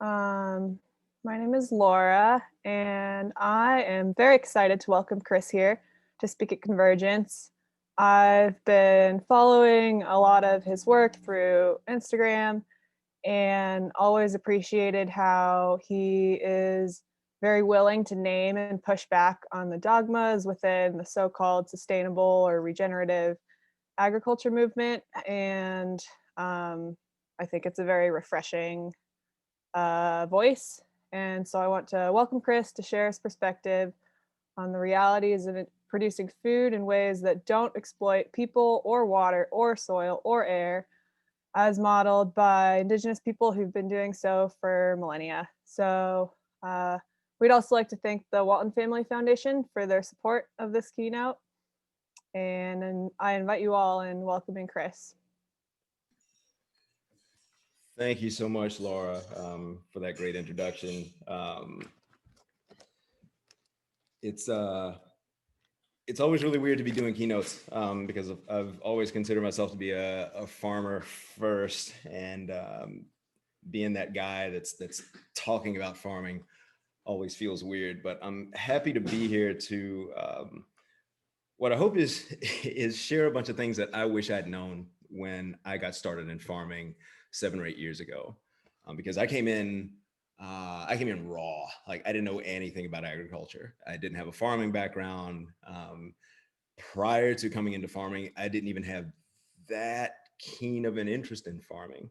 Um, my name is Laura, and I am very excited to welcome Chris here to speak at Convergence. I've been following a lot of his work through Instagram and always appreciated how he is very willing to name and push back on the dogmas within the so-called sustainable or regenerative agriculture movement. And I think it's a very refreshing voice. And so I want to welcome Chris to share his perspective on the realities of producing food in ways that don't exploit people or water or soil or air, as modeled by Indigenous people who've been doing so for millennia. So we'd also like to thank the Walton Family Foundation for their support of this keynote. And I invite you all in welcoming Chris. Thank you so much, Laura, for that great introduction. It's always really weird to be doing keynotes because I've always considered myself to be a farmer first, and being that guy that's talking about farming always feels weird. But I'm happy to be here to what I hope is share a bunch of things that I wish I'd known when I got started in farming 7 or 8 years ago, because I came in raw. Like, I didn't know anything about agriculture. I didn't have a farming background. Prior to coming into farming, I didn't even have that keen of an interest in farming.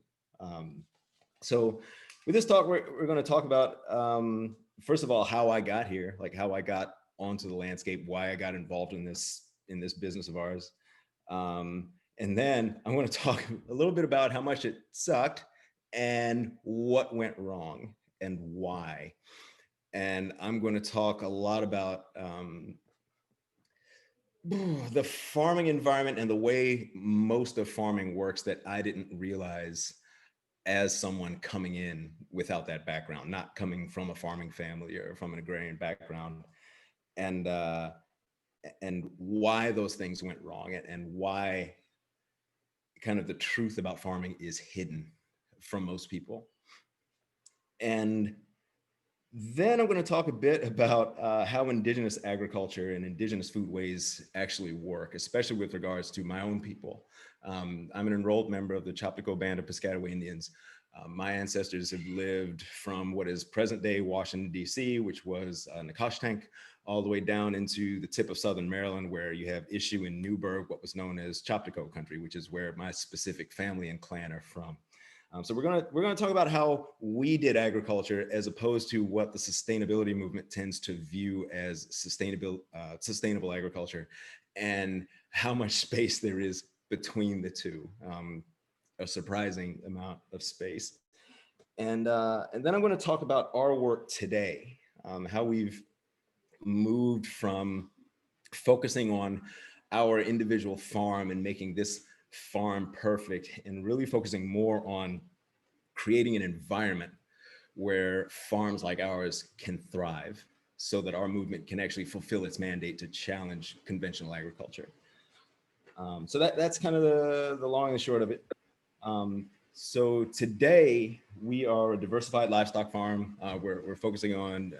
So with this talk, we're going to talk about, first of all, how I got here, like how I got onto the landscape, why I got involved in this business of ours. And then I'm going to talk a little bit about how much it sucked and what went wrong and why. And I'm going to talk a lot about the farming environment and the way most of farming works that I didn't realize as someone coming in without that background, not coming from a farming family or from an agrarian background, and why those things went wrong, and why kind of the truth about farming is hidden from most people. And then I'm going to talk a bit about how indigenous agriculture and indigenous foodways actually work, especially with regards to my own people. I'm an enrolled member of the Chaptico Band of Piscataway Indians. My ancestors have lived from what is present-day Washington, D.C., which was Nacotchtank, all the way down into the tip of southern Maryland, where you have Issue in Newburgh, what was known as Chaptico country, which is where my specific family and clan are from. So we're gonna talk about how we did agriculture as opposed to what the sustainability movement tends to view as sustainable agriculture, and how much space there is between the two. A surprising amount of space. And then I'm going to talk about our work today, how we've moved from focusing on our individual farm and making this farm perfect, and really focusing more on creating an environment where farms like ours can thrive, so that our movement can actually fulfill its mandate to challenge conventional agriculture. So that's kind of the long and the short of it. So today we are a diversified livestock farm. We're focusing on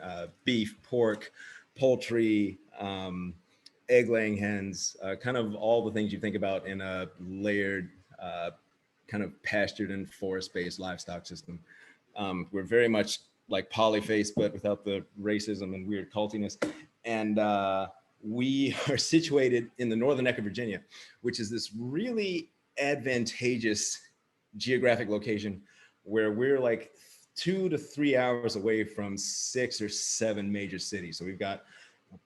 beef, pork, poultry, egg-laying hens, kind of all the things you think about in a layered, kind of pastured and forest-based livestock system. We're very much like polyface, but without the racism and weird cultiness. And we are situated in the northern neck of Virginia, which is this really advantageous geographic location where we're like 2 to 3 hours away from 6 or 7 major cities. So we've got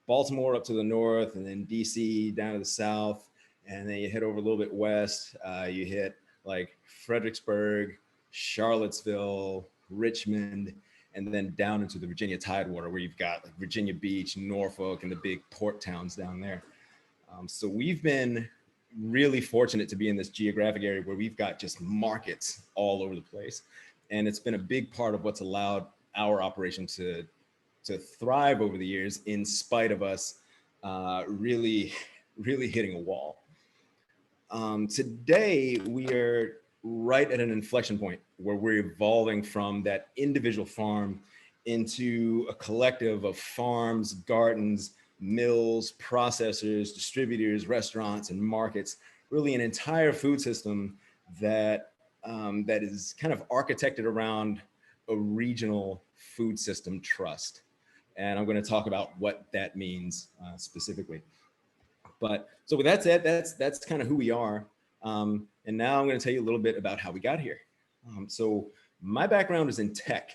Baltimore up to the north, and then DC down to the south, and then you head over a little bit west, you hit like Fredericksburg, Charlottesville, Richmond, and then down into the Virginia Tidewater, where you've got like Virginia Beach, Norfolk, and the big port towns down there. So we've been really fortunate to be in this geographic area where we've got just markets all over the place. And it's been a big part of what's allowed our operation to thrive over the years, in spite of us really hitting a wall. Today, we're right at an inflection point where we're evolving from that individual farm into a collective of farms, gardens, mills, processors, distributors, restaurants, and markets, really an entire food system that, that is kind of architected around a regional food system trust. And I'm going to talk about what that means specifically. But so with that said, that's kind of who we are. And now I'm going to tell you a little bit about how we got here. So my background is in tech.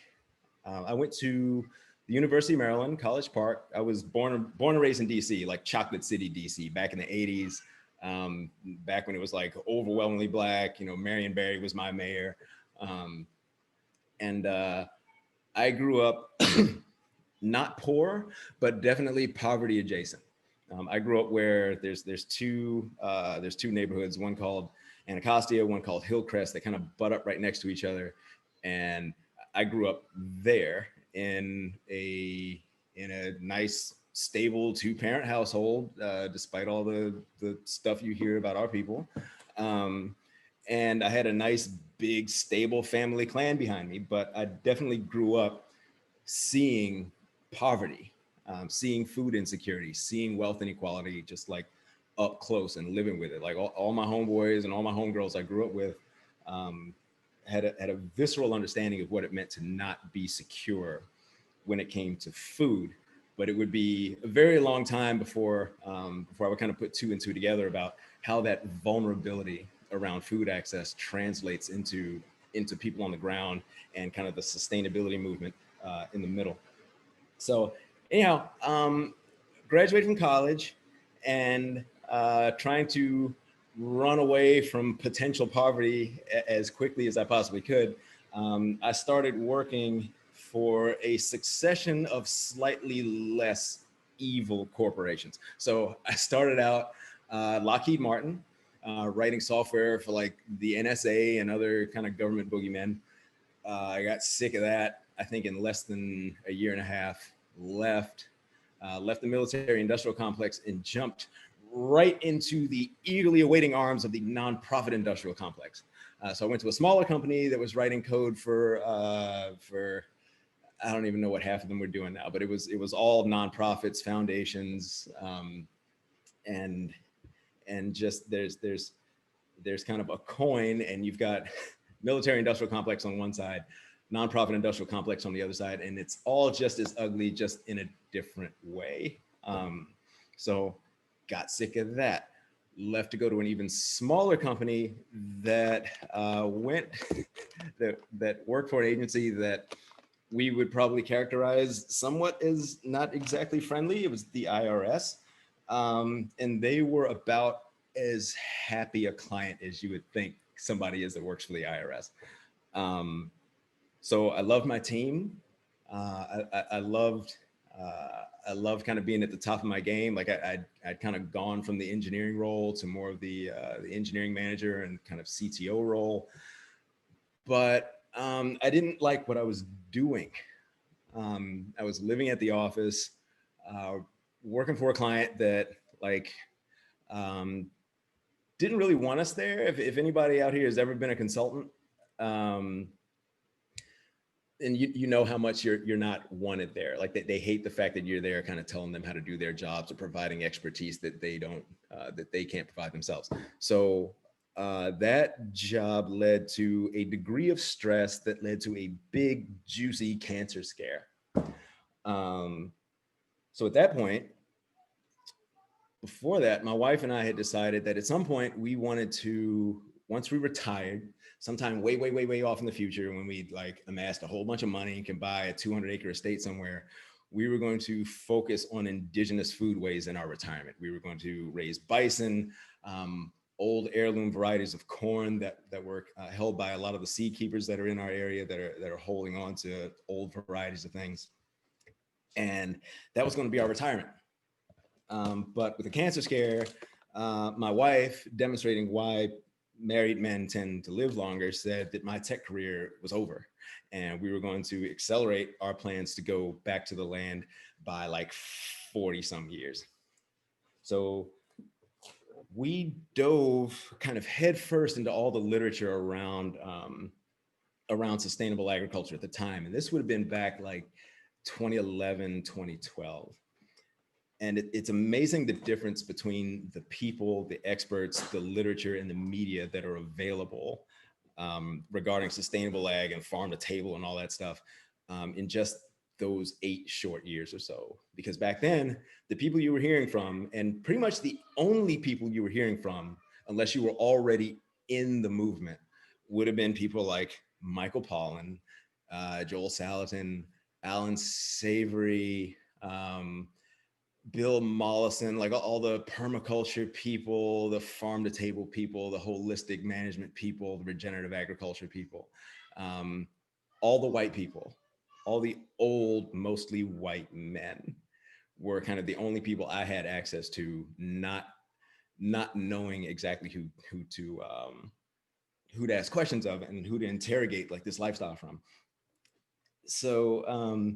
I went to the University of Maryland, College Park. I was born and raised in DC, like Chocolate City, DC, back in the 80s. Back when it was like overwhelmingly Black, you know, Marion Barry was my mayor. And I grew up not poor, but definitely poverty adjacent. I grew up where there's two neighborhoods, one called Anacostia, one called Hillcrest, that kind of butt up right next to each other. And I grew up there in a nice, stable 2-parent household, despite all the stuff you hear about our people. And I had a nice, big, stable family clan behind me, but I definitely grew up seeing poverty, seeing food insecurity, seeing wealth inequality, just like up close and living with it. Like all my homeboys and all my homegirls I grew up with had a visceral understanding of what it meant to not be secure when it came to food. But it would be a very long time before I would kind of put 2 and 2 together about how that vulnerability around food access translates into people on the ground and kind of the sustainability movement in the middle. So anyhow, graduated from college and trying to run away from potential poverty as quickly as I possibly could, I started working for a succession of slightly less evil corporations. So I started out Lockheed Martin, writing software for like the NSA and other kind of government boogeymen. I got sick of that, I think in less than a year and a half, left the military industrial complex and jumped right into the eagerly awaiting arms of the nonprofit industrial complex. So I went to a smaller company that was writing code for I don't even know what half of them were doing now, but it was all nonprofits, foundations, and just there's kind of a coin, and you've got military industrial complex on one side, nonprofit industrial complex on the other side, and it's all just as ugly, just in a different way. So got sick of that, left to go to an even smaller company that that worked for an agency that we would probably characterize somewhat as not exactly friendly. It was the IRS. And they were about as happy a client as you would think somebody is that works for the IRS. So I loved my team. I loved kind of being at the top of my game. Like I'd kind of gone from the engineering role to more of the engineering manager and kind of CTO role. But I didn't like what I was doing. I was living at the office, working for a client that like didn't really want us there. If anybody out here has ever been a consultant, and you know how much you're not wanted there. Like they hate the fact that you're there kind of telling them how to do their jobs or providing expertise that they don't, that they can't provide themselves. So that job led to a degree of stress that led to a big, juicy cancer scare. So at that point, before that, my wife and I had decided that at some point we wanted to, once we retired, sometime way off in the future, when we like amassed a whole bunch of money and can buy a 200-acre estate somewhere, we were going to focus on indigenous foodways in our retirement. We were going to raise bison, old heirloom varieties of corn that were held by a lot of the seed keepers that are in our area that are holding on to old varieties of things. And that was going to be our retirement. But with the cancer scare, my wife, demonstrating why married men tend to live longer, said that my tech career was over and we were going to accelerate our plans to go back to the land by like 40 some years. So we dove kind of headfirst into all the literature around sustainable agriculture at the time. And this would have been back like 2011, 2012. And it's amazing the difference between the people, the experts, the literature, and the media that are available regarding sustainable ag and farm to table and all that stuff in just those 8 short years or so. Because back then, the people you were hearing from, and pretty much the only people you were hearing from, unless you were already in the movement, would have been people like Michael Pollan, Joel Salatin, Alan Savory, Bill Mollison, like all the permaculture people, the farm to table people, the holistic management people, the regenerative agriculture people, all the white people, all the old, mostly white men were kind of the only people I had access to, not knowing exactly who to ask questions of and who to interrogate like this lifestyle from. So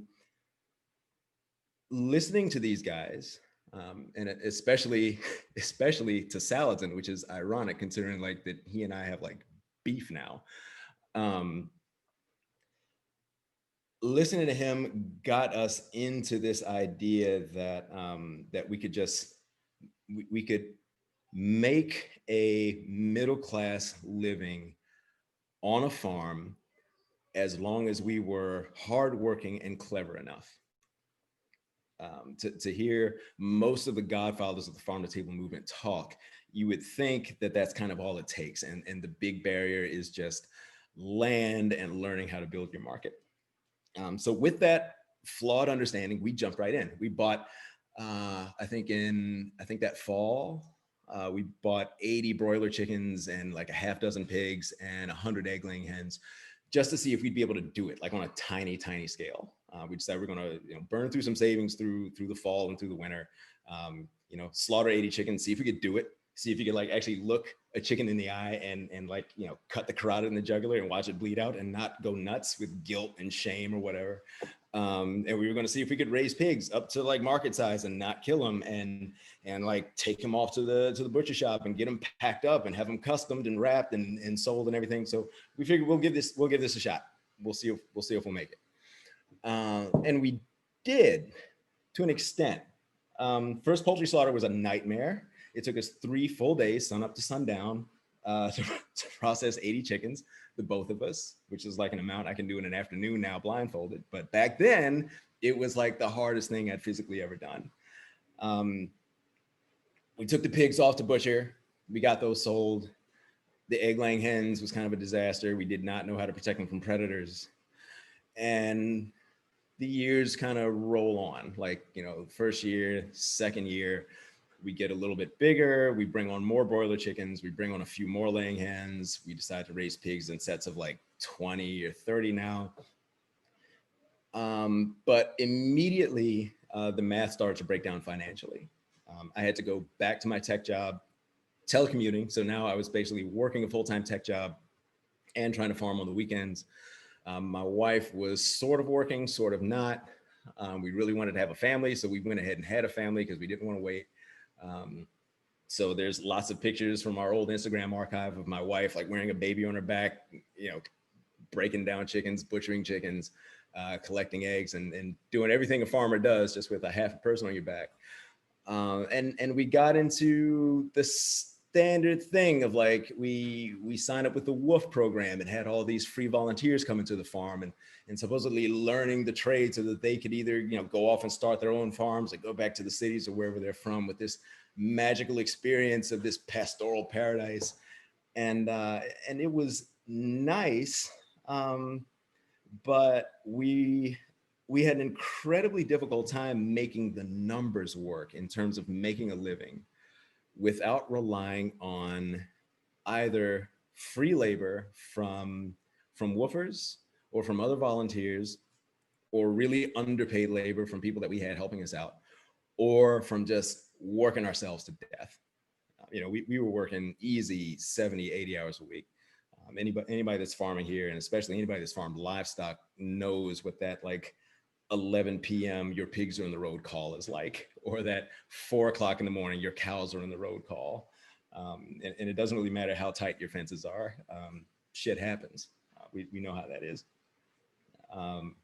listening to these guys, and especially to Salatin, which is ironic considering like that he and I have like beef now. Listening to him got us into this idea that that we could make a middle class living on a farm as long as we were hardworking and clever enough. To hear most of the godfathers of the farm to table movement talk, you would think that that's kind of all it takes. And the big barrier is just land and learning how to build your market. So with that flawed understanding, we jumped right in. We bought, I think that fall, we bought 80 broiler chickens and like a half dozen pigs and 100 egg laying hens, just to see if we'd be able to do it like on a tiny, tiny scale. We decided we're going to burn through some savings through the fall and through the winter, slaughter 80 chickens, see if we could do it, see if you could like actually look a chicken in the eye and like, cut the carotid in the jugular and watch it bleed out and not go nuts with guilt and shame or whatever. And we were going to see if we could raise pigs up to like market size and not kill them and like take them off to the butcher shop and get them packed up and have them customed and wrapped and sold and everything. So we figured we'll give this a shot. We'll see if we'll make it. And we did to an extent. First poultry slaughter was a nightmare. It took us 3 full days, sun up to sundown, to process 80 chickens, the both of us, which is like an amount I can do in an afternoon now blindfolded. But back then, it was like the hardest thing I'd physically ever done. We took the pigs off to butcher. We got those sold. The egg laying hens was kind of a disaster. We did not know how to protect them from predators. And the years kind of roll on, like, first year, second year, we get a little bit bigger. We bring on more broiler chickens. We bring on a few more laying hens. We decide to raise pigs in sets of like 20 or 30 now. But immediately the math started to break down financially. I had to go back to my tech job, telecommuting. So now I was basically working a full-time tech job and trying to farm on the weekends. My wife was sort of working, sort of not. We really wanted to have a family, so we went ahead and had a family because we didn't want to wait. So there's lots of pictures from our old Instagram archive of my wife like wearing a baby on her back, breaking down chickens, butchering chickens, collecting eggs, and doing everything a farmer does just with a half a person on your back. And we got into the standard thing of like, we signed up with the WOOF program and had all these free volunteers coming to the farm and supposedly learning the trade so that they could either, go off and start their own farms and go back to the cities or wherever they're from with this magical experience of this pastoral paradise. And it was nice. But we had an incredibly difficult time making the numbers work in terms of making a living without relying on either free labor from woofers or from other volunteers, or really underpaid labor from people that we had helping us out, or from just working ourselves to death. We were working easy 70, 80 hours a week. Anybody that's farming here, and especially anybody that's farmed livestock, knows what that like 11 p.m. your pigs are in the road call is like, or that 4 o'clock in the morning your cows are in the road call. And it doesn't really matter how tight your fences are. Shit happens. We know how that is. Um,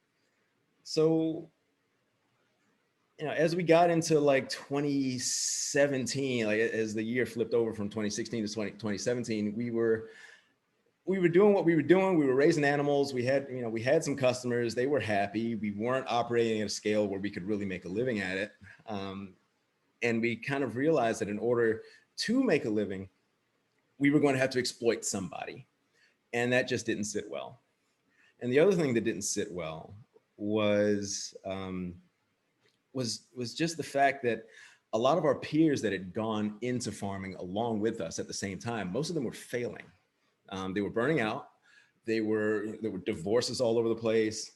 so, as we got into like 2017, like as the year flipped over from 2016 to 2017, we were doing what we were doing. We were raising animals. We had some customers. They were happy. We weren't operating at a scale where we could really make a living at it. And we kind of realized that in order to make a living, we were going to have to exploit somebody. And that just didn't sit well. And the other thing that didn't sit well was just the fact that a lot of our peers that had gone into farming along with us at the same time, most of them were failing. They were burning out. There were divorces all over the place.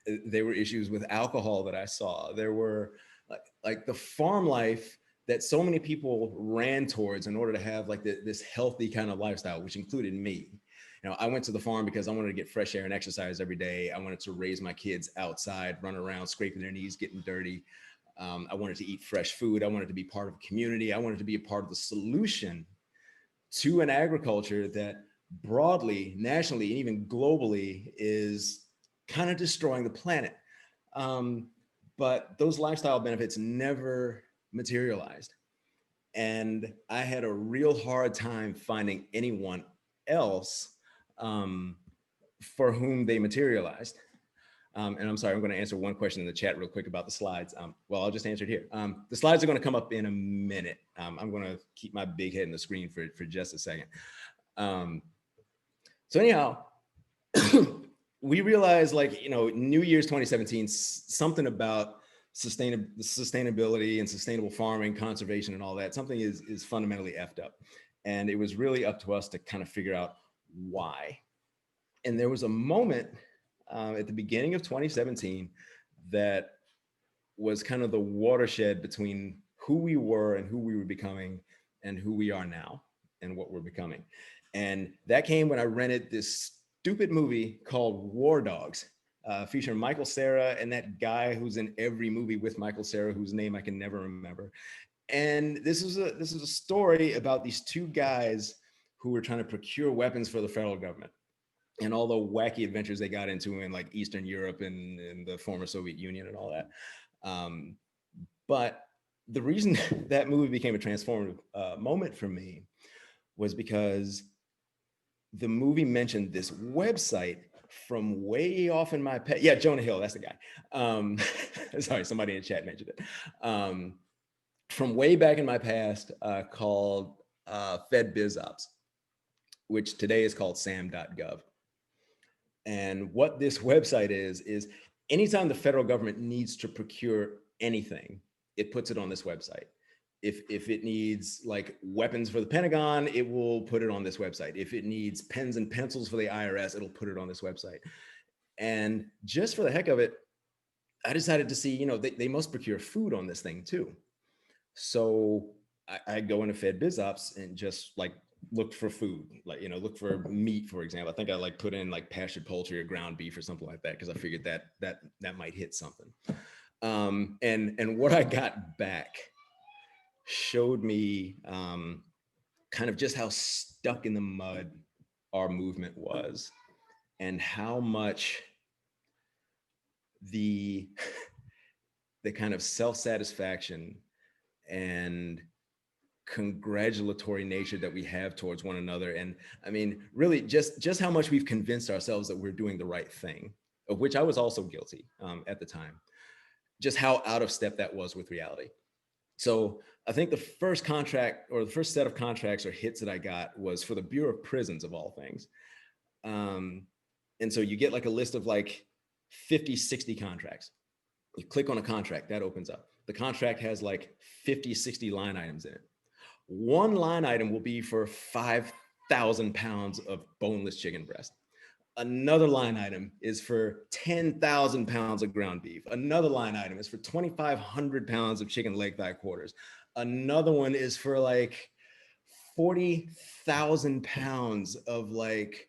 There were issues with alcohol that I saw. There were like the farm life that so many people ran towards in order to have like this healthy kind of lifestyle, which included me. I went to the farm because I wanted to get fresh air and exercise every day. I wanted to raise my kids outside, run around, scraping their knees, getting dirty. I wanted to eat fresh food. I wanted to be part of a community. I wanted to be a part of the solution to an agriculture that broadly, nationally, and even globally is kind of destroying the planet. But those lifestyle benefits never materialized. And I had a real hard time finding anyone else for whom they materialized. And I'm sorry, I'm going to answer one question in the chat real quick about the slides. Well, I'll just answer it here. The slides are going to come up in a minute. I'm going to keep my big head in the screen for just a second. So anyhow, we realized New Year's 2017, something about sustainability and sustainable farming, conservation and all that, something is fundamentally effed up. And it was really up to us to kind of figure out why. And there was a moment at the beginning of 2017 that was kind of the watershed between who we were and who we were becoming and who we are now and what we're becoming. And that came when I rented this stupid movie called War Dogs, featuring Michael Cera and that guy who's in every movie with Michael Cera, whose name I can never remember. And this is a story about these two guys who were trying to procure weapons for the federal government and all the wacky adventures they got into in like Eastern Europe and the former Soviet Union and all that. But the reason that movie became a transformative moment for me was because the movie mentioned this website from way off in my past. Yeah, Jonah Hill, that's the guy. Sorry, somebody in the chat mentioned it. From way back in my past called FedBizOps, which today is called sam.gov. And what this website is anytime the federal government needs to procure anything, it puts it on this website. If it needs like weapons for the Pentagon, it will put it on this website. If it needs pens and pencils for the IRS, it'll put it on this website. And just for the heck of it, I decided to see, they must procure food on this thing too. So I go into FedBizOps and just like look for food, like, look for meat, for example. I think I put in like pastured poultry or ground beef or something like that, because I figured that might hit something. And what I got back showed me kind of just how stuck in the mud our movement was, and how much the kind of self-satisfaction and congratulatory nature that we have towards one another. And I mean, really just how much we've convinced ourselves that we're doing the right thing, of which I was also guilty at the time, just how out of step that was with reality. So I think the first contract, or the first set of contracts or hits that I got, was for the Bureau of Prisons, of all things. And so you get like a list of like 50, 60 contracts. You click on a contract, that opens up. The contract has like 50, 60 line items in it. One line item will be for 5,000 pounds of boneless chicken breast. Another line item is for 10,000 pounds of ground beef. Another line item is for 2,500 pounds of chicken leg thigh quarters. Another one is for like 40,000 pounds of like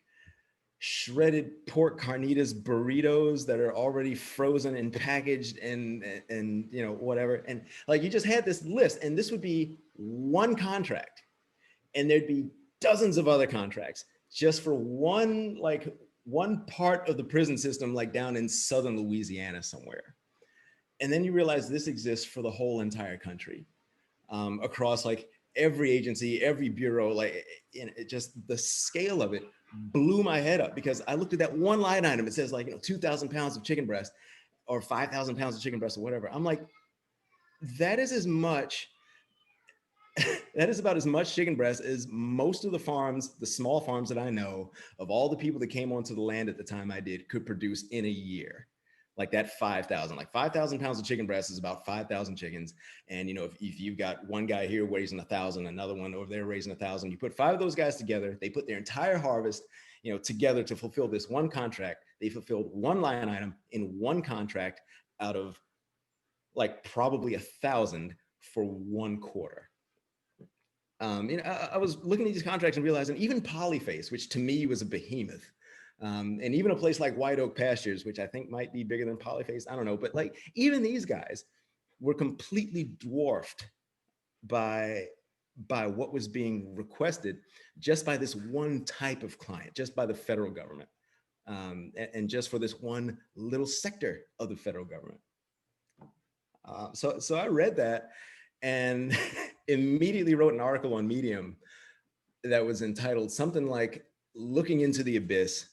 shredded pork carnitas burritos that are already frozen and packaged and you know, whatever. And like, you just had this list, and this would be one contract, and there'd be dozens of other contracts just for one part of the prison system, like down in southern Louisiana somewhere. And then you realize this exists for the whole entire country, across like every agency, every bureau. Like, it just, the scale of it blew my head up, because I looked at that one line item. It says like, you know, 2,000 pounds of chicken breast or 5,000 pounds of chicken breast or whatever. I'm like, that is as much that is about as much chicken breast as most of the farms, the small farms that I know, of all the people that came onto the land at the time I did, could produce in a year. Like that 5,000, like 5,000 pounds of chicken breast is about 5,000 chickens. And, you know, if you've got one guy here raising 1,000, another one over there raising 1,000, you put 5 of those guys together, they put their entire harvest, you know, together to fulfill this one contract. They fulfilled one line item in one contract out of like probably 1,000 for 1 quarter. You know, I was looking at these contracts and realizing even Polyface, which to me was a behemoth, and even a place like White Oak Pastures, which I think might be bigger than Polyface, I don't know, but like even these guys were completely dwarfed by what was being requested just by this one type of client, just by the federal government, and just for this one little sector of the federal government. So I read that and immediately wrote an article on Medium that was entitled something like "Looking into the Abyss: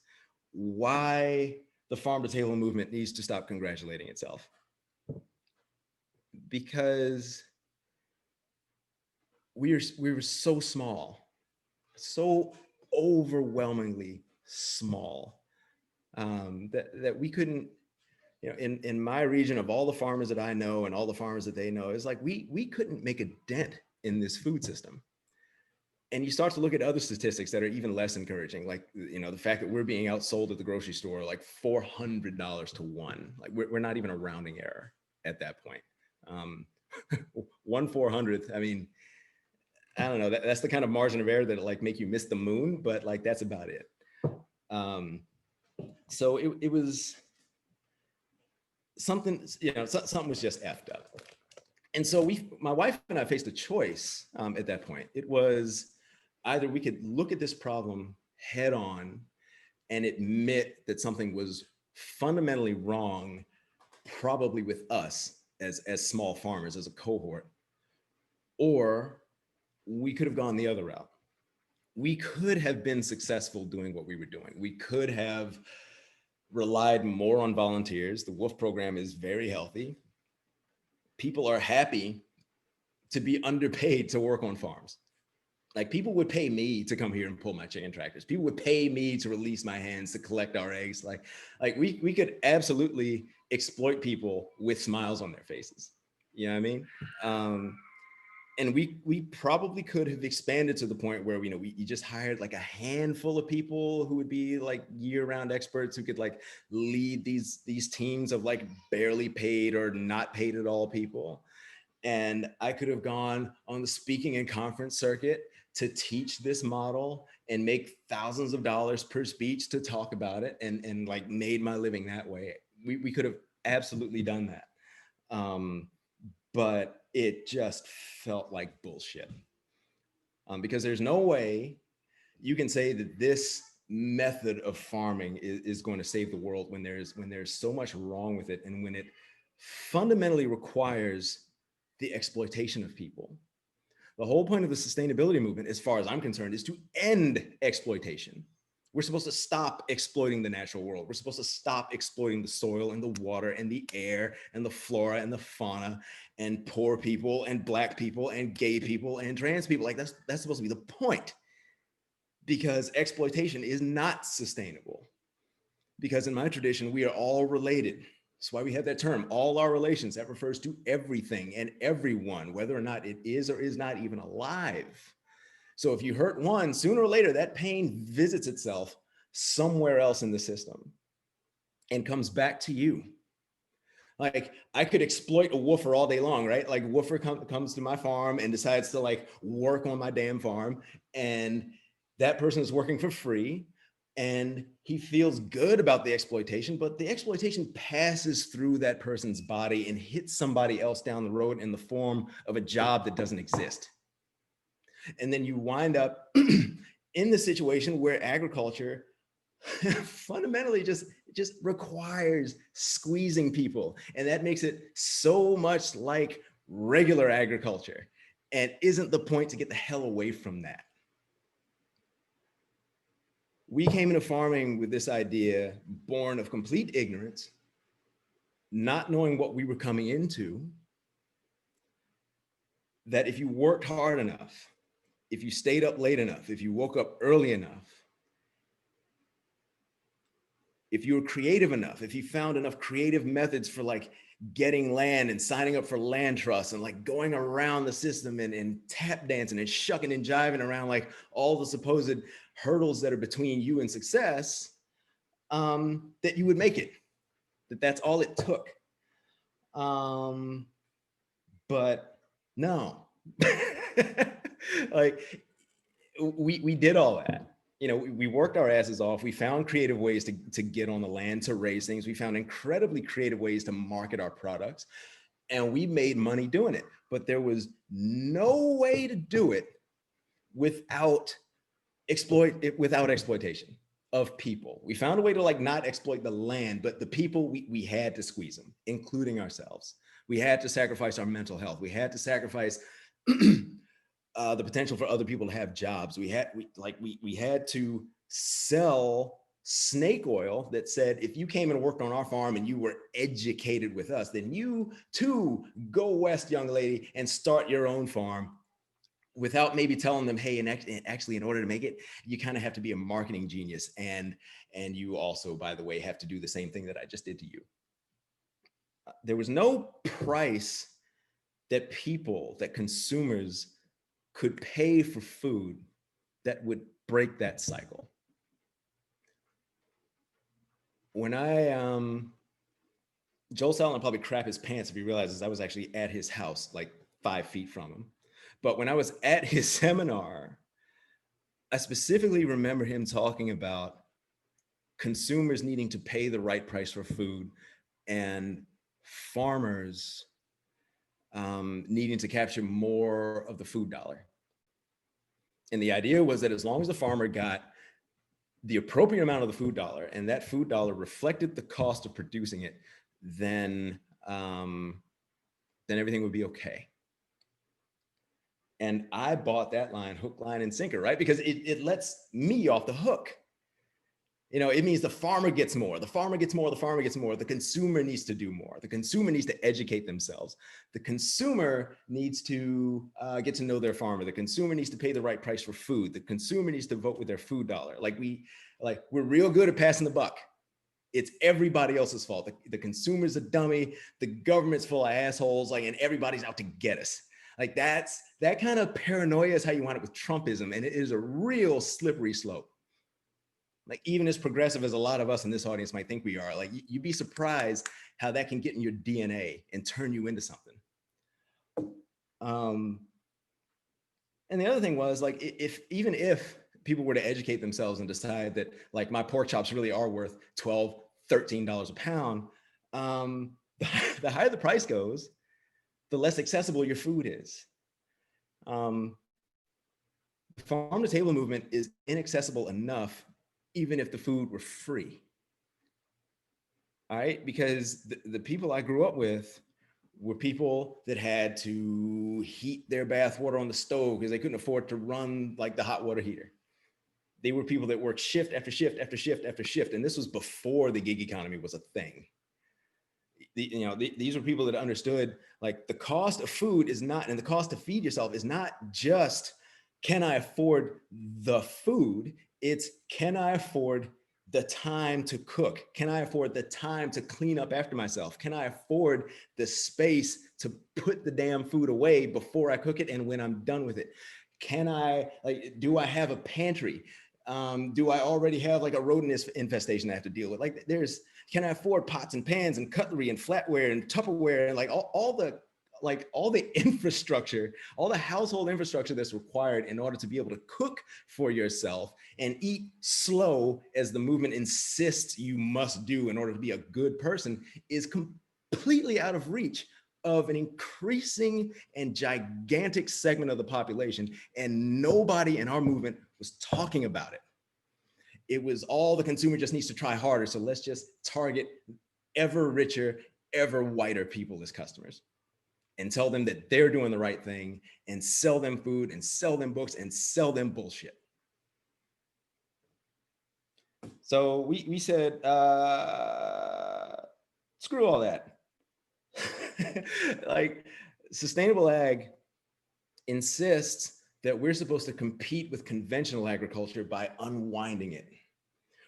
Why the Farm to Table Movement Needs to Stop Congratulating Itself." Because we were so small, so overwhelmingly small, that we couldn't, you know, in my region, of all the farmers that I know and all the farmers that they know, it's like we couldn't make a dent in this food system. And you start to look at other statistics that are even less encouraging, like, you know, the fact that we're being outsold at the grocery store like $400 to 1. Like, we're not even a rounding error at that point. 1/400th. I mean, I don't know. That's the kind of margin of error that like make you miss the moon, but like that's about it. So it was something, you know, something was just effed up. And so my wife and I faced a choice at that point. It was either we could look at this problem head on and admit that something was fundamentally wrong, probably with us as small farmers, as a cohort, or we could have gone the other route. We could have been successful doing what we were doing. We could have relied more on volunteers. The WOOF program is very healthy. People are happy to be underpaid to work on farms. Like, people would pay me to come here and pull my chicken tractors. People would pay me to release my hands to collect our eggs. Like we could absolutely exploit people with smiles on their faces. You know what I mean? And we probably could have expanded to the point where, you know, you just hired like a handful of people who would be like year-round experts who could like lead these teams of like barely paid or not paid at all people. And I could have gone on the speaking and conference circuit to teach this model and make thousands of dollars per speech to talk about it, and like made my living that way. We could have absolutely done that. But it just felt like bullshit, because there's no way you can say that this method of farming is going to save the world when there's so much wrong with it, and when it fundamentally requires the exploitation of people. The whole point of the sustainability movement, as far as I'm concerned, is to end exploitation. We're supposed to stop exploiting the natural world. We're supposed to stop exploiting the soil and the water and the air and the flora and the fauna and poor people and Black people and gay people and trans people. Like, that's supposed to be the point, because exploitation is not sustainable. Because in my tradition, we are all related. That's why we have that term, all our relations. That refers to everything and everyone, whether or not it is or is not even alive. So if you hurt one, sooner or later, that pain visits itself somewhere else in the system and comes back to you. Like, I could exploit a woofer all day long, right? Like, woofer comes to my farm and decides to like work on my damn farm, and that person is working for free. and he feels good about the exploitation, but the exploitation passes through that person's body and hits somebody else down the road in the form of a job that doesn't exist. And then you wind up in the situation where agriculture fundamentally just requires squeezing people. And that makes it so much like regular agriculture, and isn't the point to get the hell away from that. We came into farming with this idea born of complete ignorance, not knowing what we were coming into, that if you worked hard enough, if you stayed up late enough, if you woke up early enough, if you were creative enough, if you found enough creative methods for like getting land and signing up for land trusts and like going around the system and tap dancing and shucking and jiving around like all the supposed hurdles that are between you and success, that you would make it, that's all it took. But no, like we did all that. You know, we worked our asses off. We found creative ways to get on the land, to raise things. We found incredibly creative ways to market our products, and we made money doing it. But there was no way to do it without exploitation of people. We found a way to like not exploit the land, but the people, we had to squeeze them, including ourselves. We had to sacrifice our mental health. We had to sacrifice the potential for other people to have jobs. We had to sell snake oil that said, if you came and worked on our farm and you were educated with us, then you too go west, young lady, and start your own farm, without maybe telling them, hey, and actually in order to make it, you kind of have to be a marketing genius. And you also, by the way, have to do the same thing that I just did to you. There was no price that consumers could pay for food that would break that cycle. When Joel Salatin would probably crap his pants if he realizes I was actually at his house, like 5 feet from him. But when I was at his seminar, I specifically remember him talking about consumers needing to pay the right price for food and farmers needing to capture more of the food dollar. And the idea was that as long as the farmer got the appropriate amount of the food dollar, and that food dollar reflected the cost of producing it, then everything would be okay. And I bought that line, hook, line, and sinker, right? Because it lets me off the hook. You know, it means the farmer gets more, the farmer gets more, the farmer gets more. The consumer needs to do more. The consumer needs to educate themselves. The consumer needs to get to know their farmer. The consumer needs to pay the right price for food. The consumer needs to vote with their food dollar. We're real good at passing the buck. It's everybody else's fault. The consumer's a dummy. The government's full of assholes, and everybody's out to get us. Like that kind of paranoia is how you wind up with Trumpism, and it is a real slippery slope. Like, even as progressive as a lot of us in this audience might think we are, like you'd be surprised how that can get in your DNA and turn you into something. And the other thing was, like, even if people were to educate themselves and decide that like my pork chops really are worth $12, $13 a pound, the higher the price goes, the less accessible your food is. The farm to table movement is inaccessible enough even if the food were free. All right, because the people I grew up with were people that had to heat their bath water on the stove because they couldn't afford to run like the hot water heater. They were people that worked shift after shift after shift after shift. And this was before the gig economy was a thing. These were people that understood like the cost of food is not, and the cost to feed yourself is not just, can I afford the food? It's, can I afford the time to cook? Can I afford the time to clean up after myself? Can I afford the space to put the damn food away before I cook it and when I'm done with it? Do I have a pantry? Do I already have like a rodent infestation I have to deal with? Like can I afford pots and pans and cutlery and flatware and Tupperware and like all like all the infrastructure, all the household infrastructure that's required in order to be able to cook for yourself and eat slow as the movement insists you must do in order to be a good person is completely out of reach of an increasing and gigantic segment of the population. And nobody in our movement was talking about it. It was all the consumer just needs to try harder. So let's just target ever richer, ever whiter people as customers and tell them that they're doing the right thing and sell them food and sell them books and sell them bullshit. So we said, screw all that. Like sustainable ag insists that we're supposed to compete with conventional agriculture by unwinding it.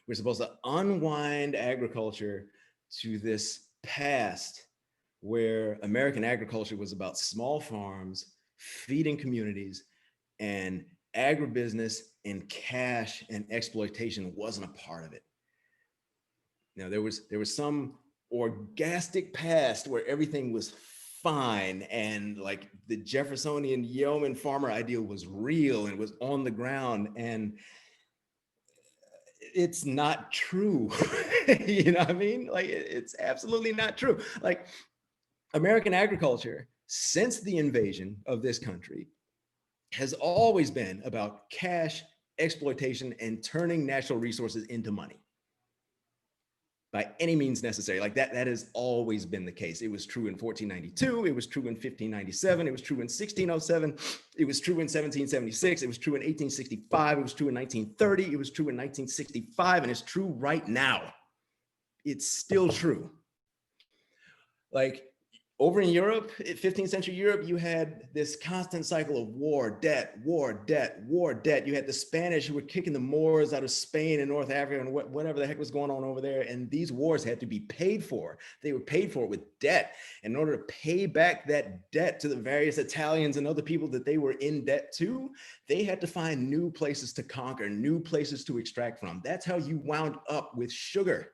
We're supposed to unwind agriculture to this past where American agriculture was about small farms, feeding communities, and agribusiness and cash and exploitation wasn't a part of it. You know, there was some orgastic past where everything was fine and like the Jeffersonian yeoman farmer ideal was real and was on the ground, and it's not true. You know what I mean? Like it's absolutely not true. Like American agriculture since the invasion of this country has always been about cash, exploitation, and turning natural resources into money by any means necessary. Like that has always been the case. It was true in 1492, it was true in 1597, it was true in 1607, it was true in 1776, it was true in 1865, it was true in 1930, it was true in 1965, and it's true right now. It's still true. Like over in Europe, 15th century Europe, you had this constant cycle of war, debt, war, debt, war, debt. You had the Spanish who were kicking the Moors out of Spain and North Africa and whatever the heck was going on over there. And these wars had to be paid for. They were paid for with debt. And in order to pay back that debt to the various Italians and other people that they were in debt to, they had to find new places to conquer, new places to extract from. That's how you wound up with sugar.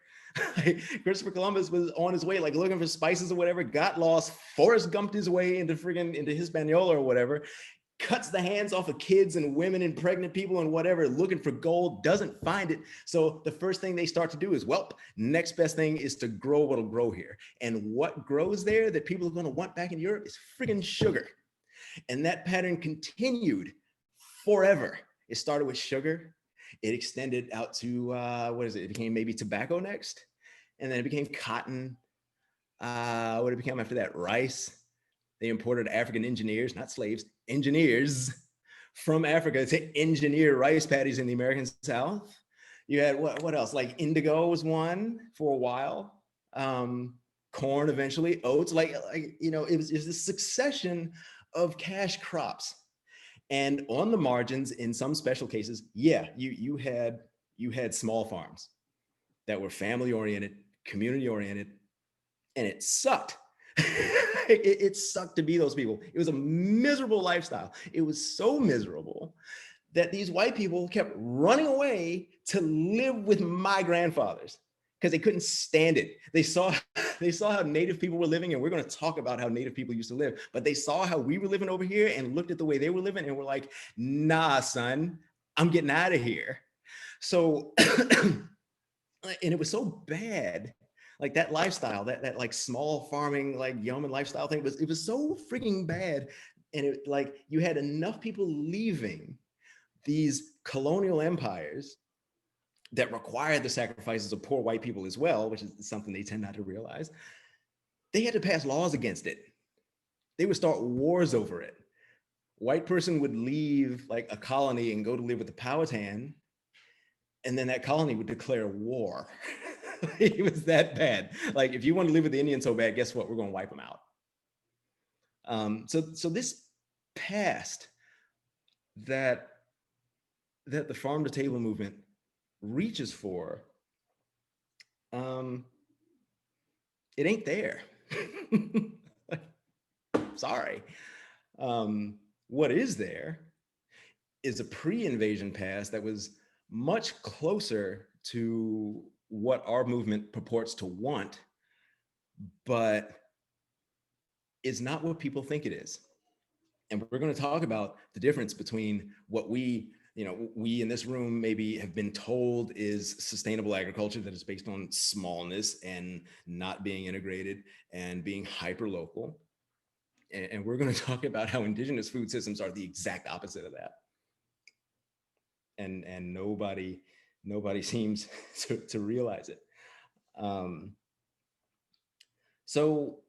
Christopher Columbus was on his way, like looking for spices or whatever, got lost, Forrest Gumped his way into Hispaniola or whatever, cuts the hands off of kids and women and pregnant people and whatever, looking for gold, doesn't find it. So the first thing they start to do is, well, next best thing is to grow what'll grow here. And what grows there that people are going to want back in Europe is friggin' sugar. And that pattern continued forever. It started with sugar. It extended out to, it became maybe tobacco next. And then it became cotton. What did it become after that? Rice. They imported African engineers, not slaves, engineers from Africa to engineer rice paddies in the American South. You had what else? Like indigo was one for a while. Corn eventually, oats, like you know, it was this succession of cash crops. And on the margins, in some special cases, yeah, you had small farms that were family oriented, community oriented, and it sucked. It sucked to be those people. It was a miserable lifestyle. It was so miserable that these white people kept running away to live with my grandfathers because they couldn't stand it. They saw how Native people were living, and we're going to talk about how Native people used to live, but they saw how we were living over here and looked at the way they were living and were like, nah, son, I'm getting out of here. So, and it was so bad, like that lifestyle, that like small farming, like yeoman lifestyle thing, it was so freaking bad. And it like you had enough people leaving these colonial empires that required the sacrifices of poor white people as well, which is something they tend not to realize. They had to pass laws against it. They would start wars over it. White person would leave like a colony and go to live with the Powhatan, and then that colony would declare war. It was that bad. Like if you want to live with the Indians so bad, guess what? We're going to wipe them out. So this past that the farm to table movement reaches for, it ain't there. Sorry. What is there is a pre-invasion past that was much closer to what our movement purports to want, but is not what people think it is. And we're going to talk about the difference between what we in this room maybe have been told is sustainable agriculture, that is based on smallness and not being integrated and being hyper local. And we're going to talk about how indigenous food systems are the exact opposite of that. And nobody seems to realize it. So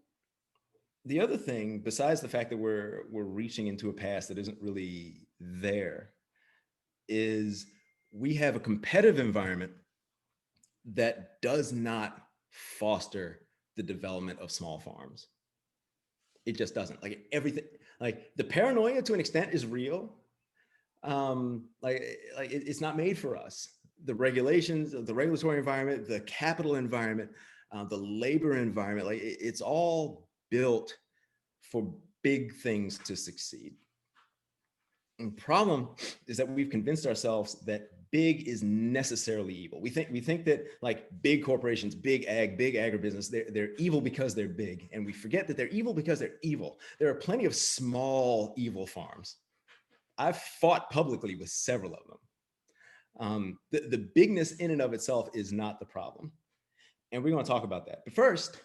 the other thing, besides the fact that we're reaching into a past that isn't really there, is we have a competitive environment that does not foster the development of small farms. It just doesn't. Like everything, like the paranoia to an extent is real. It's not made for us. The regulations, the regulatory environment, the capital environment, the labor environment, like it's all built for big things to succeed. And the problem is that we've convinced ourselves that big is necessarily evil. We think that like big corporations, big ag, big agribusiness, they're evil because they're big. And we forget that they're evil because they're evil. There are plenty of small evil farms. I've fought publicly with several of them. The bigness in and of itself is not the problem. And we're going to talk about that. But first,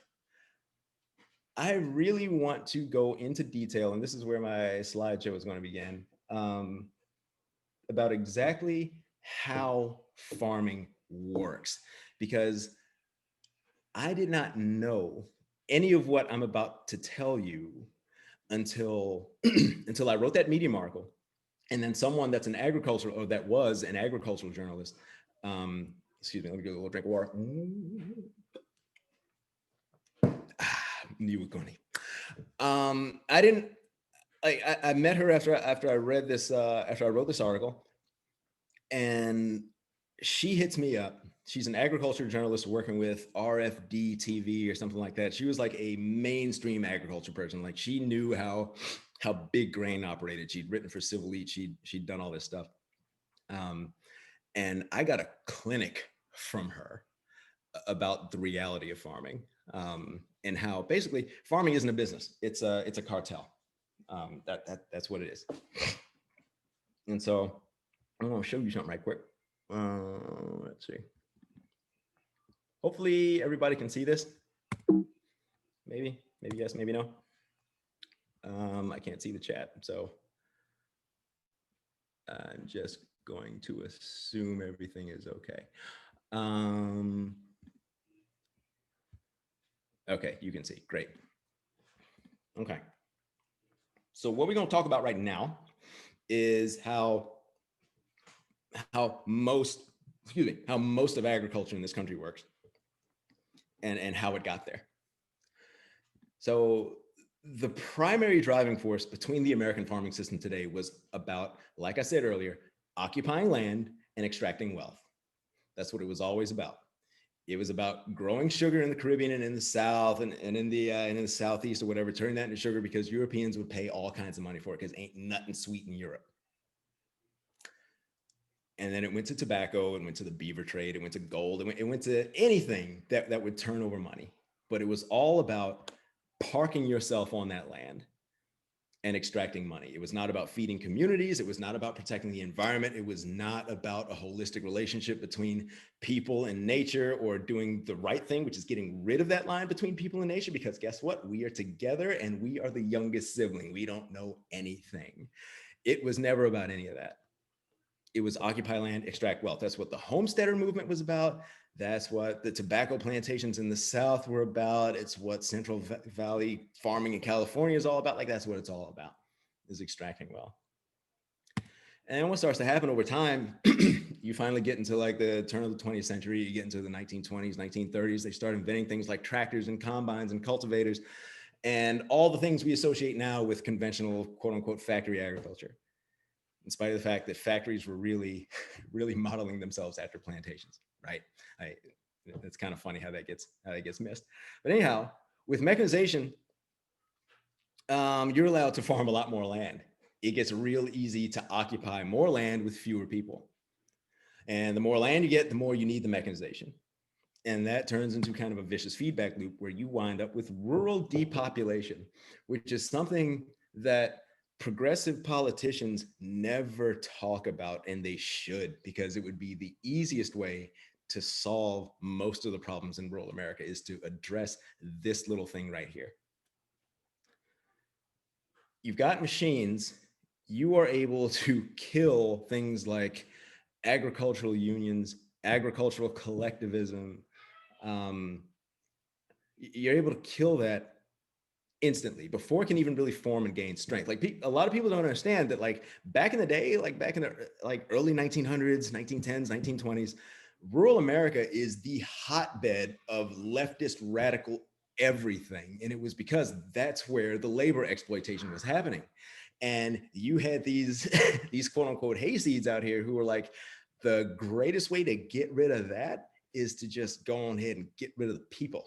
I really want to go into detail, and this is where my slideshow is going to begin, about exactly how farming works, because I did not know any of what I'm about to tell you until until I wrote that Medium article. And then someone that was an agricultural journalist, excuse me, let me get a little drink of water. Knew it was going to. I met her after I read this, after I wrote this article, and she hits me up. She's an agriculture journalist working with RFD TV or something like that. She was like a mainstream agriculture person. Like she knew how big grain operated. She'd written for Civil Eat. She'd done all this stuff. And I got a clinic from her about the reality of farming, and how basically farming isn't a business. It's a cartel. That's what it is. And so I'm going to show you something right quick. Let's see. Hopefully everybody can see this. Maybe yes, maybe no. I can't see the chat, so I'm just going to assume everything is okay. Okay, you can see, great. Okay. So what we're going to talk about right now is how most of agriculture in this country works, and how it got there. So the primary driving force between the American farming system today was about, like I said earlier, occupying land and extracting wealth. That's what it was always about. It was about growing sugar in the Caribbean and in the South and in the Southeast or whatever, turning that into sugar because Europeans would pay all kinds of money for it because ain't nothing sweet in Europe. And then it went to tobacco, it went to the beaver trade, it went to gold, it went to anything that would turn over money. But it was all about parking yourself on that land and extracting money. It was not about feeding communities. It was not about protecting the environment. It was not about a holistic relationship between people and nature, or doing the right thing, which is getting rid of that line between people and nature, because guess what? We are together and we are the youngest sibling. We don't know anything. It was never about any of that. It was occupy land, extract wealth. That's what the homesteader movement was about. That's what the tobacco plantations in the South were about. It's what Central Valley farming in California is all about. Like, that's what it's all about, is extracting wealth. And then what starts to happen over time, you finally get into like the turn of the 20th century, you get into the 1920s, 1930s, they start inventing things like tractors and combines and cultivators and all the things we associate now with conventional, quote unquote, factory agriculture, in spite of the fact that factories were really modeling themselves after plantations, right? It's kind of funny how that gets missed. But anyhow, with mechanization, you're allowed to farm a lot more land. It gets real easy to occupy more land with fewer people. And the more land you get, the more you need the mechanization. And that turns into kind of a vicious feedback loop where you wind up with rural depopulation, which is something that progressive politicians never talk about, and they should, because it would be the easiest way to solve most of the problems in rural America, is to address this little thing right here. You've got machines, you are able to kill things like agricultural unions, agricultural collectivism. You're able to kill that instantly before it can even really form and gain strength. Like a lot of people don't understand that, like back in the day, like back in the like early 1900s, 1910s, 1920s, rural America is the hotbed of leftist radical everything. And it was because that's where the labor exploitation was happening. And you had these these quote unquote hayseeds out here who were like, the greatest way to get rid of that is to just go on ahead and get rid of the people.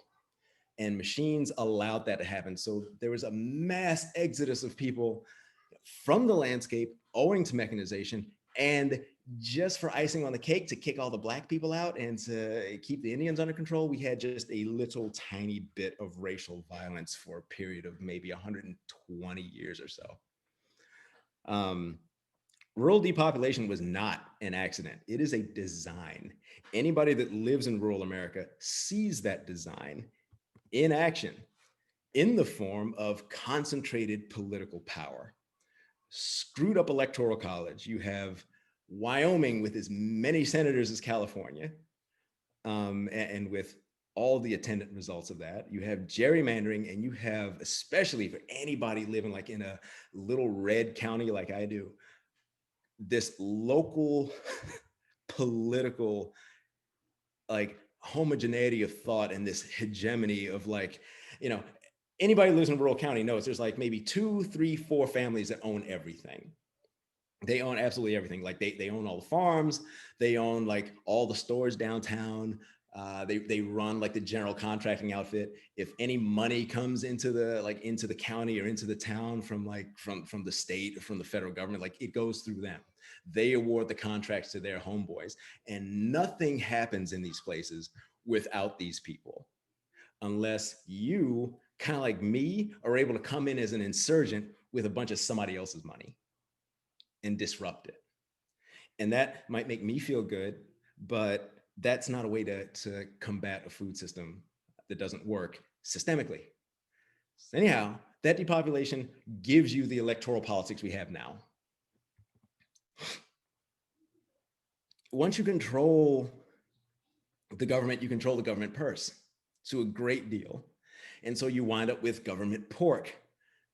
And machines allowed that to happen. So there was a mass exodus of people from the landscape owing to mechanization. And just for icing on the cake, to kick all the Black people out and to keep the Indians under control, we had just a little tiny bit of racial violence for a period of maybe 120 years or so. Rural depopulation was not an accident. It is a design. Anybody that lives in rural America sees that design in action in the form of concentrated political power. Screwed up electoral college. You have Wyoming with as many senators as California, and with all the attendant results of that. You have gerrymandering, and you have, especially for anybody living like in a little red county like I do, this local political like homogeneity of thought and this hegemony of like, you know, anybody who lives in a rural county knows there's like maybe 2, 3, 4 families that own everything. They own absolutely everything. Like they own all the farms, they own like all the stores downtown. They run like the general contracting outfit. If any money comes into the county or into the town from the state or from the federal government, like it goes through them. They award the contracts to their homeboys, and nothing happens in these places without these people, unless you, kind of like me, are able to come in as an insurgent with a bunch of somebody else's money and disrupt it. And that might make me feel good, but that's not a way to combat a food system that doesn't work systemically. So anyhow, that depopulation gives you the electoral politics we have now. Once you control the government, you control the government purse to a great deal. And so you wind up with government pork,